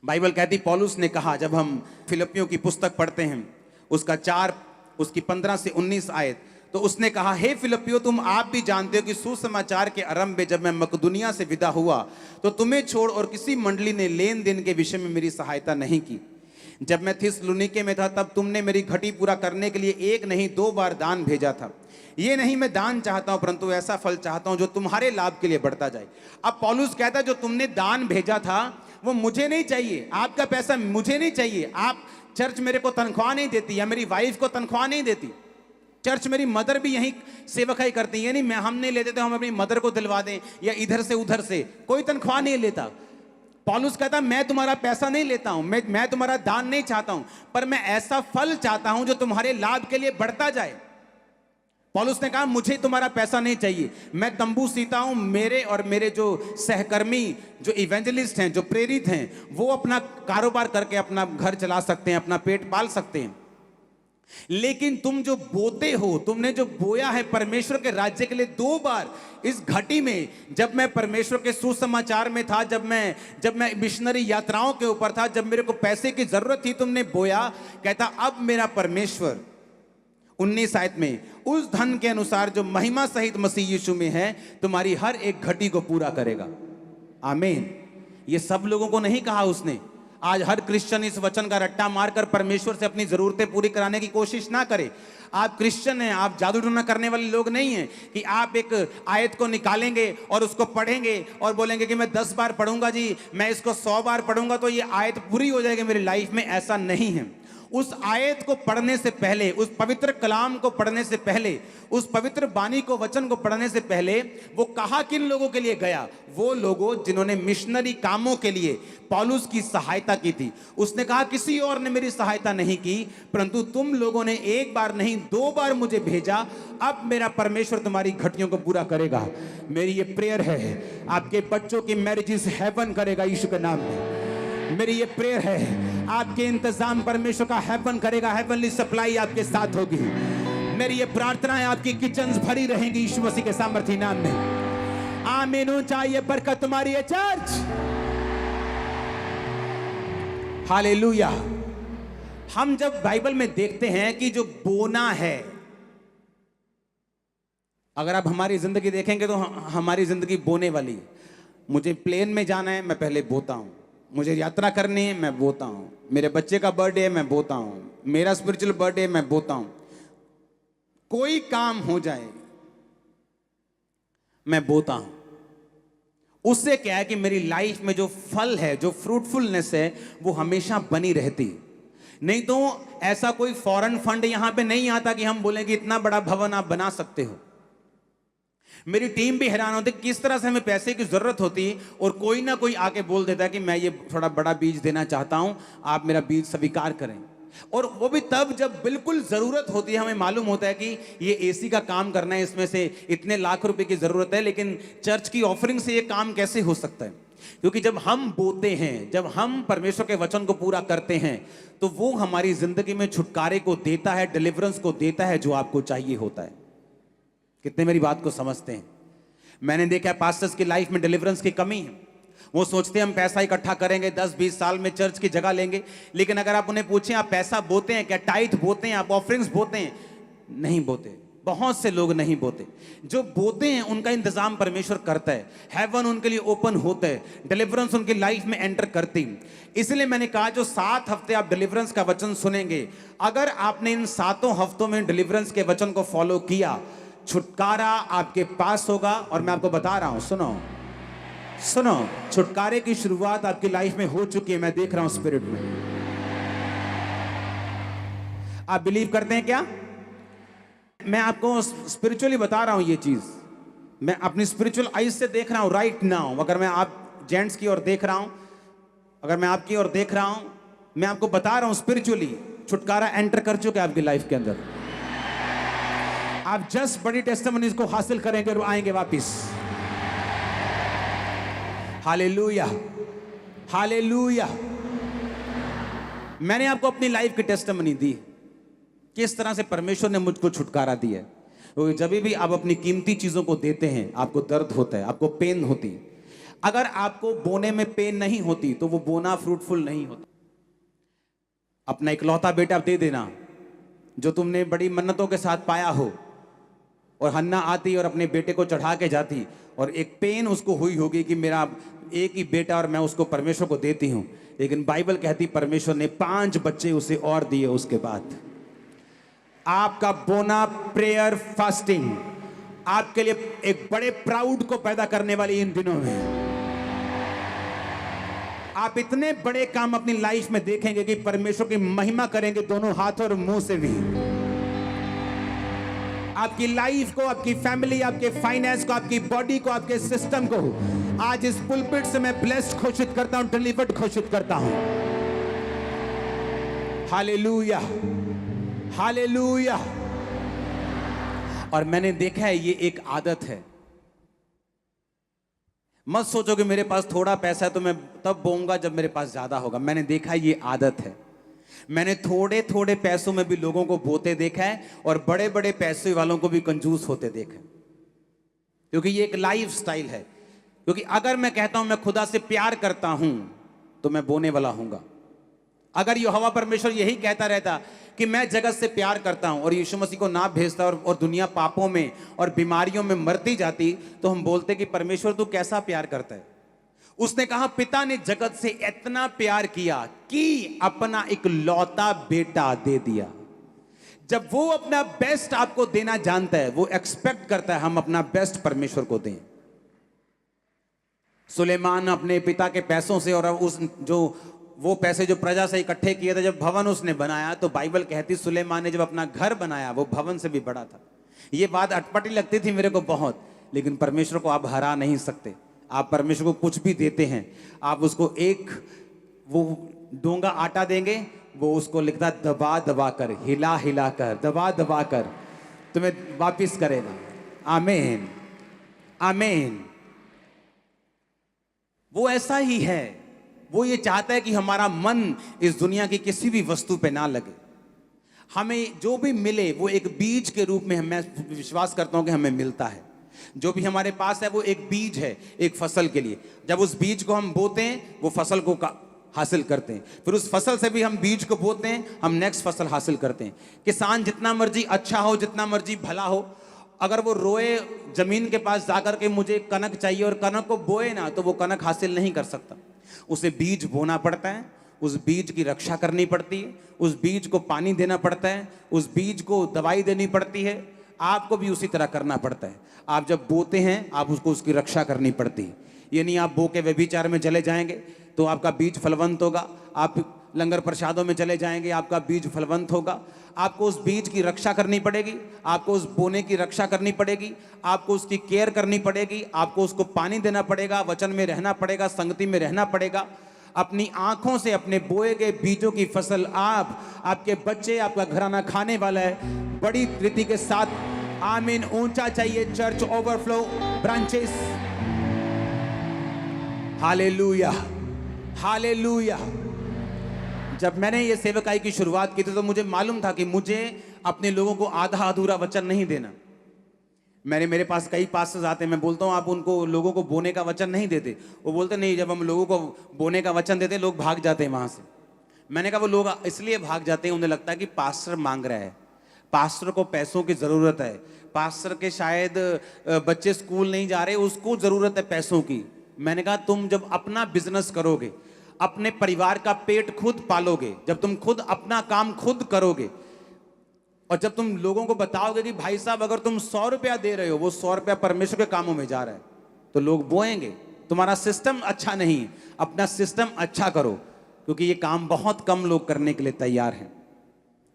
बाइबल कहती, पौलुस ने कहा, जब हम फिलिपियों की पुस्तक पढ़ते हैं उसका 4 उसकी 15 से 19 आयत, तो उसने कहा, हे फिलिपियो, तुम आप भी जानते हो कि सुसमाचार के आरंभ में जब मैं मकदुनिया से विदा हुआ तो तुम्हें छोड़ और किसी मंडली ने लेन देन के विषय में मेरी सहायता नहीं की। जब मैं थिस्सलुनीके में था तब तुमने मेरी घटी पूरा करने के लिए 1 नहीं 2 बार दान भेजा था। ये नहीं मैं दान चाहता हूं, परंतु ऐसा फल चाहता हूं जो तुम्हारे लाभ के लिए बढ़ता जाए। अब पौलुस कहता है जो तुमने दान भेजा था वो मुझे नहीं चाहिए, आपका पैसा मुझे नहीं चाहिए। आप चर्च मेरे को तनख्वाह नहीं देती या मेरी वाइफ को तनख्वाह नहीं देती। चर्च मेरी मदर भी यही सेवकाई करती है, नहीं मैं हम नहीं लेते तो हम अपनी मदर को दिलवा दें, या इधर से उधर से कोई तनख्वाह नहीं लेता। पौलुस कहता मैं तुम्हारा पैसा नहीं लेता हूं, मैं तुम्हारा दान नहीं चाहता हूं, पर मैं ऐसा फल चाहता हूं जो तुम्हारे लाभ के लिए बढ़ता जाए। पौलुस ने कहा मुझे तुम्हारा पैसा नहीं चाहिए, मैं तंबू सीता हूं, मेरे और मेरे जो सहकर्मी जो इवेंजलिस्ट हैं, जो प्रेरित हैं, वो अपना कारोबार करके अपना घर चला सकते हैं, अपना पेट पाल सकते हैं। लेकिन तुम जो बोते हो, तुमने जो बोया है परमेश्वर के राज्य के लिए, 2 बार इस घटी में, जब मैं परमेश्वर के सुसमाचार में था, जब मैं मिशनरी यात्राओं के ऊपर था, जब मेरे को पैसे की जरूरत थी, तुमने बोया। कहता अब मेरा परमेश्वर 19 आयत में उस धन के अनुसार जो महिमा सहित मसीह यीशु में है, तुम्हारी हर एक घटी को पूरा करेगा। आमीन। ये सब लोगों को नहीं कहा उसने। आज हर क्रिश्चियन इस वचन का रट्टा मारकर परमेश्वर से अपनी जरूरतें पूरी कराने की कोशिश ना करे। आप क्रिश्चियन हैं, आप जादू टोना करने वाले लोग नहीं हैं कि आप एक आयत को निकालेंगे और उसको पढ़ेंगे और बोलेंगे कि मैं 10 बार पढ़ूंगा जी, मैं इसको 100 बार पढ़ूंगा तो ये आयत पूरी हो जाएगी मेरी लाइफ में। ऐसा नहीं है। उस आयत को पढ़ने से पहले, उस पवित्र कलाम को पढ़ने से पहले, उस पवित्र बानी को, वचन को पढ़ने से पहले वो कहा किन लोगों के लिए गया? वो लोगों जिन्होंने मिशनरी कामों के लिए पौलुस की सहायता की थी। उसने कहा किसी और ने मेरी सहायता नहीं की, परंतु तुम लोगों ने 1 बार नहीं 2 बार मुझे भेजा। अब मेरा परमेश्वर तुम्हारी घटियों को पूरा करेगा। मेरी ये प्रेयर है, आपके बच्चों की मैरिजेस हेवन करेगा यीशु के नाम में। मेरी ये प्रेयर है, आपके इंतजाम परमेश्वर का हेवन करेगा। हेवनली सप्लाई आपके साथ होगी। मेरी ये प्रार्थना है, आपकी किचन्स भरी रहेंगी यीशु मसीह के सामर्थी नाम में। आमीन। चाहिए बरकत तुम्हारी है चर्च। हालेलुया। हम जब बाइबल में देखते हैं कि जो बोना है, अगर आप हमारी जिंदगी देखेंगे तो हमारी जिंदगी बोने वाली है। मुझे प्लेन में जाना है, मैं पहले बोता हूं। मुझे यात्रा करनी है, मैं बोता हूं। मेरे बच्चे का बर्थडे है, मैं बोता हूं। मेरा स्पिरिचुअल बर्थडे है, मैं बोता हूं। कोई काम हो जाए, मैं बोता हूं। उससे क्या है कि मेरी लाइफ में जो फल है, जो फ्रूटफुलनेस है, वो हमेशा बनी रहती। नहीं तो ऐसा कोई फॉरेन फंड यहां पे नहीं आता कि हम बोलें कि इतना बड़ा भवन आप बना सकते हो। मेरी टीम भी हैरान होती किस तरह से हमें पैसे की जरूरत होती और कोई ना कोई आके बोल देता है कि मैं ये थोड़ा बड़ा बीज देना चाहता हूं, आप मेरा बीज स्वीकार करें। और वो भी तब जब बिल्कुल जरूरत होती है। हमें मालूम होता है कि ये एसी का काम करना है, इसमें से इतने लाख रुपए की जरूरत है, लेकिन चर्च की ऑफरिंग से ये काम कैसे हो सकता है? क्योंकि जब हम बोते हैं, जब हम परमेश्वर के वचन को पूरा करते हैं, तो वो हमारी जिंदगी में छुटकारे को देता है, डिलीवरेंस को देता है, जो आपको चाहिए होता है। कितने मेरी बात को समझते हैं? मैंने देखा है पास्टर्स की लाइफ में डिलीवरेंस की कमी है। वो सोचते हैं हम पैसा इकट्ठा करेंगे, 10-20 साल में चर्च की जगह लेंगे। लेकिन अगर आप उन्हें पूछें आप पैसा बोते हैं क्या, टाइथ बोते हैं, आप ऑफरिंग्स बोते हैं? नहीं बोते। बहुत से लोग नहीं बोते। जो बोते हैं उनका इंतजाम परमेश्वर करता है। हेवन उनके लिए ओपन होता है, डिलीवरेंस उनकी लाइफ में एंटर करती। इसलिए मैंने कहा जो 7 हफ्ते आप डिलीवरेंस का वचन सुनेंगे, अगर आपने इन 7 हफ्तों में डिलीवरेंस के वचन को फॉलो किया, छुटकारा आपके पास होगा। और मैं आपको बता रहा हूं, सुनो सुनो, छुटकारे की शुरुआत आपकी लाइफ में हो चुकी है। मैं देख रहा हूं स्पिरिट में। आप बिलीव करते हैं क्या? मैं आपको स्पिरिचुअली बता रहा हूं ये चीज। मैं अपनी स्पिरिचुअल आईज से देख रहा हूं राइट नाउ। अगर मैं आप जेंट्स की ओर देख रहा हूं, अगर मैं आपकी ओर देख रहा हूं, मैं आपको बता रहा हूं स्पिरिचुअली छुटकारा एंटर कर चुका है आपकी लाइफ के अंदर। आप जस्ट बड़ी टेस्टिमनीज को हासिल करेंगे और आएंगे वापिस। Hallelujah, hallelujah. मैंने आपको अपनी लाइफ की टेस्टिमनी दी, किस तरह से परमेश्वर ने मुझको छुटकारा दिया है। तो जब भी आप अपनी कीमती चीजों को देते हैं, आपको दर्द होता है, आपको पेन होती। अगर आपको बोने में पेन नहीं होती तो वो बोना फ्रूटफुल नहीं होता। अपना इकलौता बेटा दे देना जो तुमने बड़ी मन्नतों के साथ पाया हो, और हन्ना आती और अपने बेटे को चढ़ा के जाती, और एक पेन उसको हुई होगी कि मेरा एक ही बेटा और मैं उसको परमेश्वर को देती हूं। लेकिन बाइबल कहती परमेश्वर ने 5 बच्चे उसे और दिए उसके बाद। आपका बोना, प्रेयर, फास्टिंग आपके लिए एक बड़े प्राउड को पैदा करने वाली इन दिनों में। आप इतने बड़े काम अपनी लाइफ में देखेंगे कि परमेश्वर की महिमा करेंगे दोनों हाथ और मुंह से भी। आपकी लाइफ को, आपकी फैमिली, आपके फाइनेंस को, आपकी बॉडी को, आपके सिस्टम को आज इस पुलपिट से मैं ब्लेस्ड घोषित करता हूं, डिलीवर्ड घोषित करता हूं। Hallelujah, hallelujah. और मैंने देखा है ये एक आदत है। मत सोचो कि मेरे पास थोड़ा पैसा है तो मैं तब बोऊंगा जब मेरे पास ज्यादा होगा। मैंने देखा है ये आदत है। मैंने थोड़े थोड़े पैसों में भी लोगों को बोते देखा है और बड़े बड़े पैसे वालों को भी कंजूस होते देखा है, क्योंकि ये एक लाइफ स्टाइल है। क्योंकि अगर मैं कहता हूं मैं खुदा से प्यार करता हूं तो मैं बोने वाला हूंगा। अगर यहोवा परमेश्वर यही कहता रहता कि मैं जगत से प्यार करता हूं और यीशु मसीह को ना भेजता और दुनिया पापों में और बीमारियों में मरती जाती, तो हम बोलते कि परमेश्वर तू कैसा प्यार करता है। उसने कहा पिता ने जगत से इतना प्यार किया कि अपना इकलौता बेटा दे दिया। जब वो अपना बेस्ट आपको देना जानता है, वो एक्सपेक्ट करता है हम अपना बेस्ट परमेश्वर को दें। सुलेमान अपने पिता के पैसों से और उस जो वो पैसे जो प्रजा से इकट्ठे किए थे, जब भवन उसने बनाया, तो बाइबल कहती सुलेमान ने जब अपना घर बनाया वो भवन से भी बड़ा था। ये बात अटपटी लगती थी मेरे को बहुत, लेकिन परमेश्वर को आप हरा नहीं सकते। आप परमेश्वर को कुछ भी देते हैं, आप उसको एक वो डोंगा आटा देंगे, वो उसको लिखता दबा दबा कर, हिला हिला कर, दबा दबा कर तुम्हें वापिस करेगा। आमीन आमीन। वो ऐसा ही है। वो ये चाहता है कि हमारा मन इस दुनिया की किसी भी वस्तु पे ना लगे। हमें जो भी मिले वो एक बीज के रूप में, मैं विश्वास करता हूं कि हमें मिलता है। जो भी हमारे पास है वो एक बीज है एक फसल के लिए। जब उस बीज को हम बोते हैं वो फसल को हासिल करते हैं, फिर उस फसल से भी हम बीज को बोते हैं, हम नेक्स्ट फसल हासिल करते हैं। किसान जितना मर्जी अच्छा हो, जितना मर्जी भला हो, अगर वो रोए जमीन के पास जाकर के मुझे कनक चाहिए और कनक को बोए ना, तो वो कनक हासिल नहीं कर सकता। उसे बीज बोना पड़ता है, उस बीज की रक्षा करनी पड़ती है, उस बीज को पानी देना पड़ता है, उस बीज को दवाई देनी पड़ती है। आपको भी उसी तरह करना पड़ता है। आप जब बोते हैं आप उसको उसकी रक्षा करनी पड़ती है। ये नहीं आप बो के व्यभिचार में चले जाएंगे तो आपका बीज फलवंत होगा, आप लंगर प्रसादों में चले जाएंगे आपका बीज फलवंत होगा। आपको उस बीज की रक्षा करनी पड़ेगी, आपको उस बोने की रक्षा करनी पड़ेगी, आपको उसकी केयर करनी पड़ेगी, आपको उसको पानी देना पड़ेगा, वचन में रहना पड़ेगा, संगति में रहना पड़ेगा। अपनी आंखों से अपने बोए गए बीजों की फसल आप, आपके बच्चे, आपका घराना खाने वाला है बड़ी प्रीति के साथ। आमीन। ऊंचा चाहिए church overflow branches. Hallelujah hallelujah. जब मैंने ये सेवकाई की शुरुआत की थी तो मुझे मालूम था कि मुझे अपने लोगों को आधा अधूरा वचन नहीं देना। मेरे पास कई पास्टर्स आते हैं, मैं बोलता हूँ आप उनको लोगों को बोने का वचन नहीं देते। वो बोलते नहीं, जब हम लोगों को बोने का वचन देते लोग भाग जाते हैं वहाँ से। मैंने कहा वो लोग इसलिए भाग जाते हैं, उन्हें लगता है कि पास्टर मांग रहा है, पास्टर को पैसों की ज़रूरत है, पास्टर के शायद बच्चे स्कूल नहीं जा रहे, उसको ज़रूरत है पैसों की। मैंने कहा तुम जब अपना बिजनेस करोगे, अपने परिवार का पेट खुद पालोगे, जब तुम खुद अपना काम खुद करोगे और जब तुम लोगों को बताओगे कि भाई साहब अगर तुम 100 रुपया दे रहे हो, वो 100 रुपया परमेश्वर के कामों में जा रहा है, तो लोग बोएंगे। तुम्हारा सिस्टम अच्छा नहीं है, अपना सिस्टम अच्छा करो, क्योंकि ये काम बहुत कम लोग करने के लिए तैयार हैं।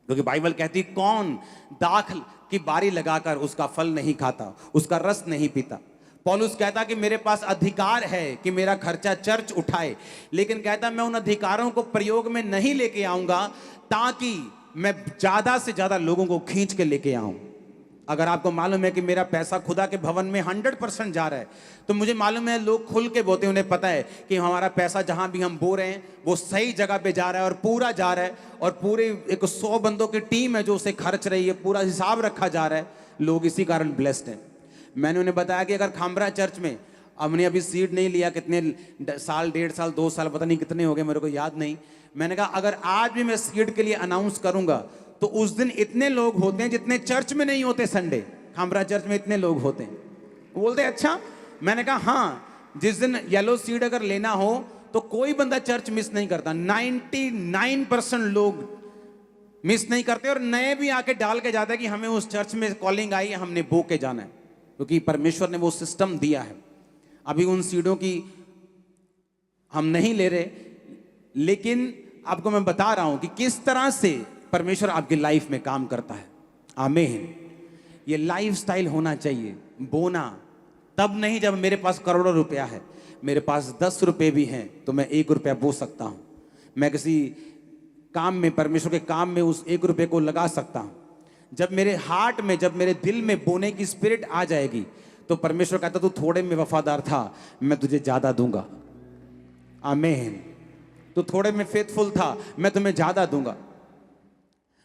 क्योंकि बाइबल कहती कौन दाख की बारी लगाकर उसका फल नहीं खाता, उसका रस नहीं पीता। पौलुस कहता कि मेरे पास अधिकार है कि मेरा खर्चा चर्च उठाए, लेकिन कहता मैं उन अधिकारों को प्रयोग में नहीं लेके आऊंगा ताकि मैं ज्यादा से ज्यादा लोगों को खींच के लेके आऊं। अगर आपको मालूम है कि मेरा पैसा खुदा के भवन में 100% जा रहा है, तो मुझे मालूम है लोग खुल के बोते, उन्हें पता है कि हमारा पैसा जहां भी हम बो रहे हैं वो सही जगह पे जा रहा है और पूरा जा रहा है, और पूरे एक 100 बंदों की टीम है जो उसे खर्च रही है, पूरा हिसाब रखा जा रहा है। लोग इसी कारण ब्लेस्ड हैं। मैंने उन्हें बताया कि अगर खामरा चर्च में हमने अभी सीट नहीं लिया, कितने साल, 1.5 साल 2 साल पता नहीं कितने हो गए, मेरे को याद नहीं। मैंने कहा अगर आज भी मैं सीट के लिए अनाउंस करूंगा तो उस दिन इतने लोग होते हैं जितने चर्च में नहीं होते। संडे खामरा चर्च में इतने लोग होते हैं। बोलते अच्छा। मैंने कहा हाँ, जिस दिन येलो सीट अगर लेना हो तो कोई बंदा चर्च मिस नहीं करता। 99% लोग मिस नहीं करते, और नए भी आके डाल के जाते हैं कि हमें उस चर्च में कॉलिंग आई है, हमने बो के जाना है, क्योंकि परमेश्वर ने वो सिस्टम दिया है। अभी उन सीटों की हम नहीं ले रहे, लेकिन आपको मैं बता रहा हूं कि किस तरह से परमेश्वर आपकी लाइफ में काम करता है। आमीन। ये लाइफ स्टाइल होना चाहिए। बोना तब नहीं जब मेरे पास करोड़ों रुपया है, मेरे पास 10 रुपये भी हैं तो मैं 1 रुपया बो सकता हूं। मैं किसी काम में, परमेश्वर के काम में उस 1 रुपये को लगा सकता हूं। जब मेरे हार्ट में, जब मेरे दिल में बोने की स्पिरिट आ जाएगी तो परमेश्वर कहता तू थोड़े में वफादार था, मैं तुझे ज्यादा दूंगा। आमीन तू थोड़े में फेथफुल था, मैं तुम्हें ज्यादा दूंगा।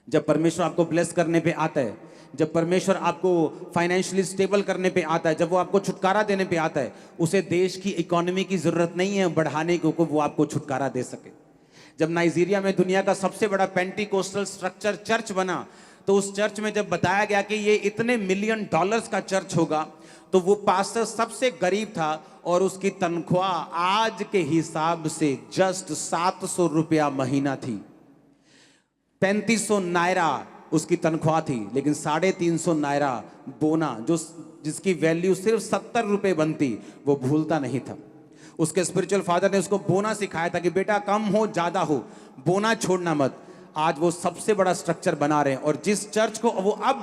जब परमेश्वर आपको ब्लेस करने पे आता है, जब परमेश्वर आपको फाइनेंशियली स्टेबल करने पे आता है, जब वो आपको छुटकारा देने पे आता है, उसे देश की इकोनॉमी की जरूरत नहीं है बढ़ाने को वो आपको छुटकारा दे सके। जब नाइजीरिया में दुनिया का सबसे बड़ा पेंटिकोस्टल स्ट्रक्चर चर्च बना, तो उस चर्च में जब बताया गया कि ये इतने $1 मिलियन का चर्च होगा, तो वो पास्टर सबसे गरीब था और उसकी तनख्वाह आज के हिसाब से जस्ट 700 रुपया महीना थी। 3500 नायरा उसकी तनख्वाह थी, लेकिन 350 नायरा बोना, जिसकी वैल्यू सिर्फ 70 रुपए बनती, वो भूलता नहीं था। उसके स्पिरिचुअल फादर ने उसको बोना सिखाया था कि बेटा कम हो ज्यादा हो, बोना छोड़ना मत। आज वो सबसे बड़ा स्ट्रक्चर बना रहे हैं, और जिस चर्च को वो अब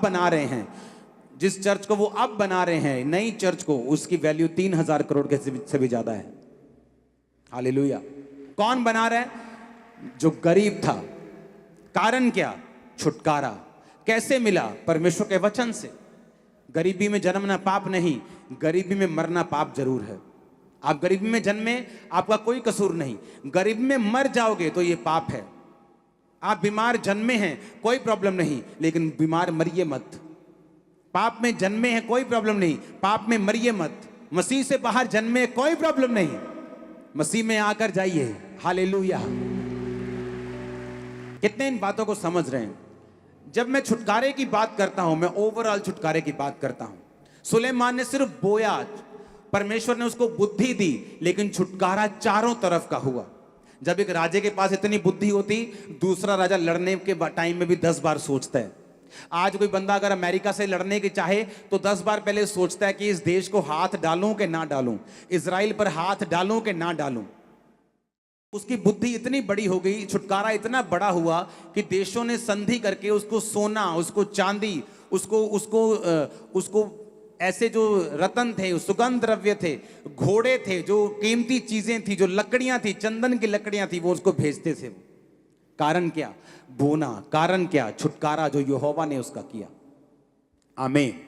बना रहे हैं, नई चर्च को, उसकी वैल्यू 3000 करोड़ के से भी ज्यादा है। हालेलुया। कौन बना रहा है? जो गरीब था। कारण क्या? छुटकारा। कैसे मिला? परमेश्वर के वचन से। गरीबी में जन्मना पाप नहीं, गरीबी में मरना पाप जरूर है। आप गरीबी में जन्मे, आपका कोई कसूर नहीं, गरीबी में मर जाओगे तो ये पाप है। आप बीमार जन्मे हैं, कोई प्रॉब्लम नहीं, लेकिन बीमार मरिए मत। पाप में जन्मे हैं, कोई प्रॉब्लम नहीं, पाप में मरिए मत। मसीह से बाहर जन्मे, कोई प्रॉब्लम नहीं, मसीह में आकर जाइए। हालेलुया। कितने इन बातों को समझ रहे हैं? जब मैं छुटकारे की बात करता हूं, मैं ओवरऑल छुटकारे की बात करता हूं। सुलेमान ने सिर्फ बोया, परमेश्वर ने उसको बुद्धि दी, लेकिन छुटकारा चारों तरफ का हुआ। जब एक राजे के पास इतनी बुद्धि होती, दूसरा राजा लड़ने के टाइम में भी 10 बार सोचता है। आज कोई बंदा अगर अमेरिका से लड़ने की चाहे तो 10 बार पहले सोचता है कि इस देश को हाथ डालूं कि ना डालूं, इजराइल पर हाथ डालूं कि ना डालूं। उसकी बुद्धि इतनी बड़ी हो गई, छुटकारा इतना बड़ा हुआ कि देशों ने संधि करके उसको सोना, उसको चांदी, उसको ऐसे जो रत्न थे, सुगंध द्रव्य थे, घोड़े थे, जो कीमती चीजें थी, जो लकड़ियां थी, चंदन की लकड़ियां थी, वो उसको भेजते थे। कारण क्या? बोना। कारण क्या? छुटकारा जो यहोवा ने उसका किया। आमीन।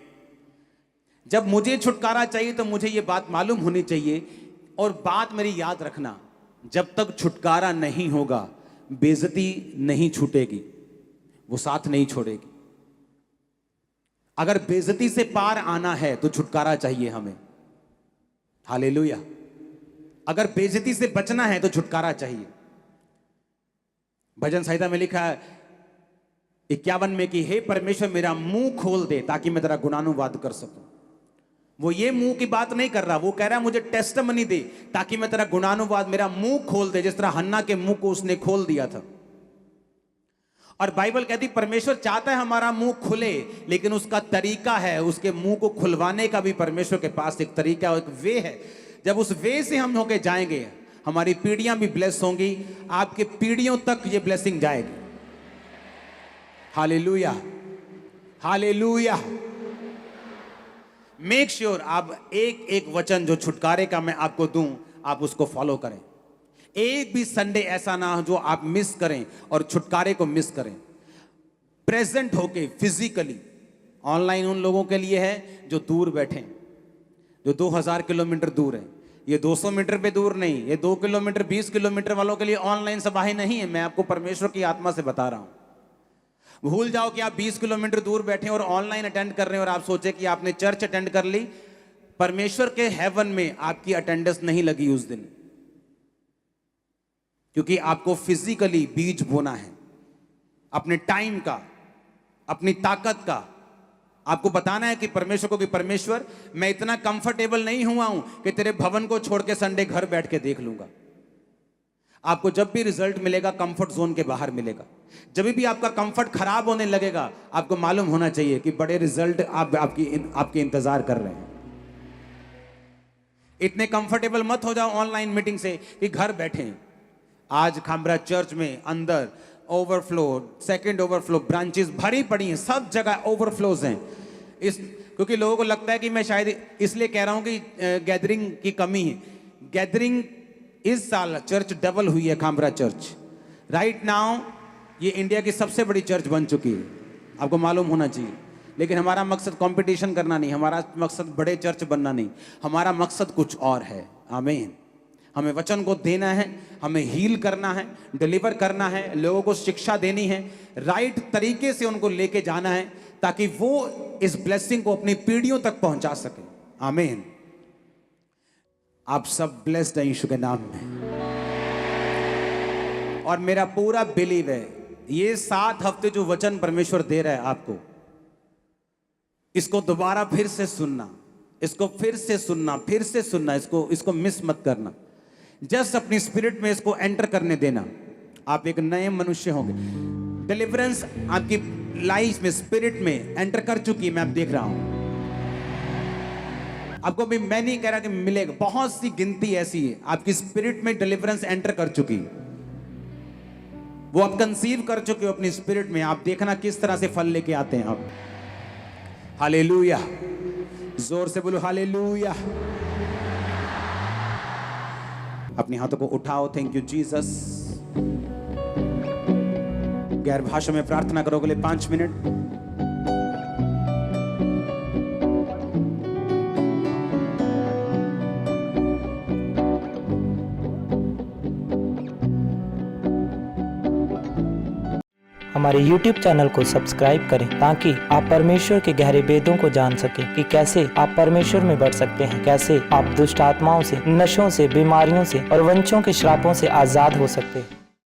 जब मुझे छुटकारा चाहिए तो मुझे ये बात मालूम होनी चाहिए, और बात मेरी याद रखना, जब तक छुटकारा नहीं होगा, बेइज्जती नहीं छूटेगी, वो साथ नहीं छोड़ेगी। अगर बेइज्जती से पार आना है तो छुटकारा चाहिए हमें। हालेलुया। अगर बेइज्जती से बचना है तो छुटकारा चाहिए। भजन संहिता में लिखा है 51 में कि हे परमेश्वर मेरा मुंह खोल दे ताकि मैं तेरा गुणानुवाद कर सकूं। वो ये मुंह की बात नहीं कर रहा, वो कह रहा है मुझे टेस्टमनी दे ताकि मैं तेरा गुणानुवाद, मेरा मुंह खोल दे, जिस तरह हन्ना के मुंह को उसने खोल दिया था। और बाइबल कहती परमेश्वर चाहता है हमारा मुंह खुले, लेकिन उसका तरीका है, उसके मुंह को खुलवाने का भी परमेश्वर के पास एक तरीका, एक वे है। जब उस वे से हम होके जाएंगे, हमारी पीढ़ियां भी ब्लेस होंगी, आपके पीढ़ियों तक ये ब्लेसिंग जाएगी। Hallelujah, hallelujah. मेक श्योर आप एक एक वचन जो छुटकारे का मैं आपको दूं, आप उसको फॉलो करें। एक भी संडे ऐसा ना हो जो आप मिस करें और छुटकारे को मिस करें। प्रेजेंट होके फिजिकली। ऑनलाइन उन लोगों के लिए है जो दूर बैठे, जो 2000 किलोमीटर दूर है। ये 200 मीटर पे दूर नहीं, ये 2 किलोमीटर 20 किलोमीटर वालों के लिए ऑनलाइन सभाएं नहीं है। मैं आपको परमेश्वर की आत्मा से बता रहा हूं। भूल जाओ कि आप 20 किलोमीटर दूर बैठे और ऑनलाइन अटेंड कर रहे हैं और आप सोचे कि आपने चर्च अटेंड कर ली। परमेश्वर के हेवन में आपकी अटेंडेंस नहीं लगी उस दिन, क्योंकि आपको फिजिकली बीज बोना है, अपने टाइम का, अपनी ताकत का। आपको बताना है कि परमेश्वर को कि परमेश्वर मैं इतना कंफर्टेबल नहीं हुआ हूं कि तेरे भवन को छोड़ के संडे घर बैठ के देख लूंगा। आपको जब भी रिजल्ट मिलेगा कंफर्ट जोन के बाहर मिलेगा। जब भी आपका कंफर्ट खराब होने लगेगा, आपको मालूम होना चाहिए कि बड़े रिजल्ट आपके इंतजार कर रहे हैं। इतने कंफर्टेबल मत हो जाओ ऑनलाइन मीटिंग से कि घर बैठे। आज खामरा चर्च में अंदर ओवरफ्लो, सेकंड ओवरफ्लो, ब्रांचेस भरी पड़ी हैं, सब जगह ओवरफ्लोज हैं। क्योंकि लोगों को लगता है कि मैं शायद इसलिए कह रहा हूं कि गैदरिंग की कमी है। गैदरिंग इस साल चर्च डबल हुई है। खामरा चर्च राइट नाउ ये इंडिया की सबसे बड़ी चर्च बन चुकी है, आपको मालूम होना चाहिए। लेकिन हमारा मकसद कंपटीशन करना नहीं, हमारा मकसद बड़े चर्च बनना नहीं, हमारा मकसद कुछ और है। आमीन। हमें वचन को देना है, हमें हील करना है, डिलीवर करना है, लोगों को शिक्षा देनी है, राइट तरीके से उनको लेके जाना है, ताकि वो इस ब्लेसिंग को अपनी पीढ़ियों तक पहुंचा सके। आमीन। आप सब ब्लेस्ड हैं यीशु के नाम में। और मेरा पूरा बिलीव है, ये 7 हफ्ते जो वचन परमेश्वर दे रहा है आपको, इसको दोबारा फिर से सुनना, इसको फिर से सुनना, फिर से सुनना, इसको मिस मत करना। जस्ट अपनी स्पिरिट में इसको एंटर करने देना, आप एक नए मनुष्य होंगे। डिलीवरेंस आपकी लाइफ में, स्पिरिट में एंटर कर चुकी है, मैं अब देख रहा हूं आपको भी। मैं नहीं कह रहा कि मिलेगा, बहुत सी गिनती ऐसी है आपकी स्पिरिट में डिलीवरेंस एंटर कर चुकी, वो आप कंसीव कर चुके हो अपनी स्पिरिट में। आप देखना किस तरह से फल लेके आते हैं आप। हालेलुया, जोर से बोलो हालेलुया। अपने हाथों को उठाओ। Thank you Jesus. गैर भाषा में प्रार्थना करो अगले 5 मिनट। हमारे YouTube चैनल को सब्सक्राइब करें ताकि आप परमेश्वर के गहरे वेदों को जान सकें कि कैसे आप परमेश्वर में बढ़ सकते हैं, कैसे आप दुष्ट आत्माओं से, नशों से, बीमारियों से और वंशों के श्रापों से आजाद हो सकते हैं।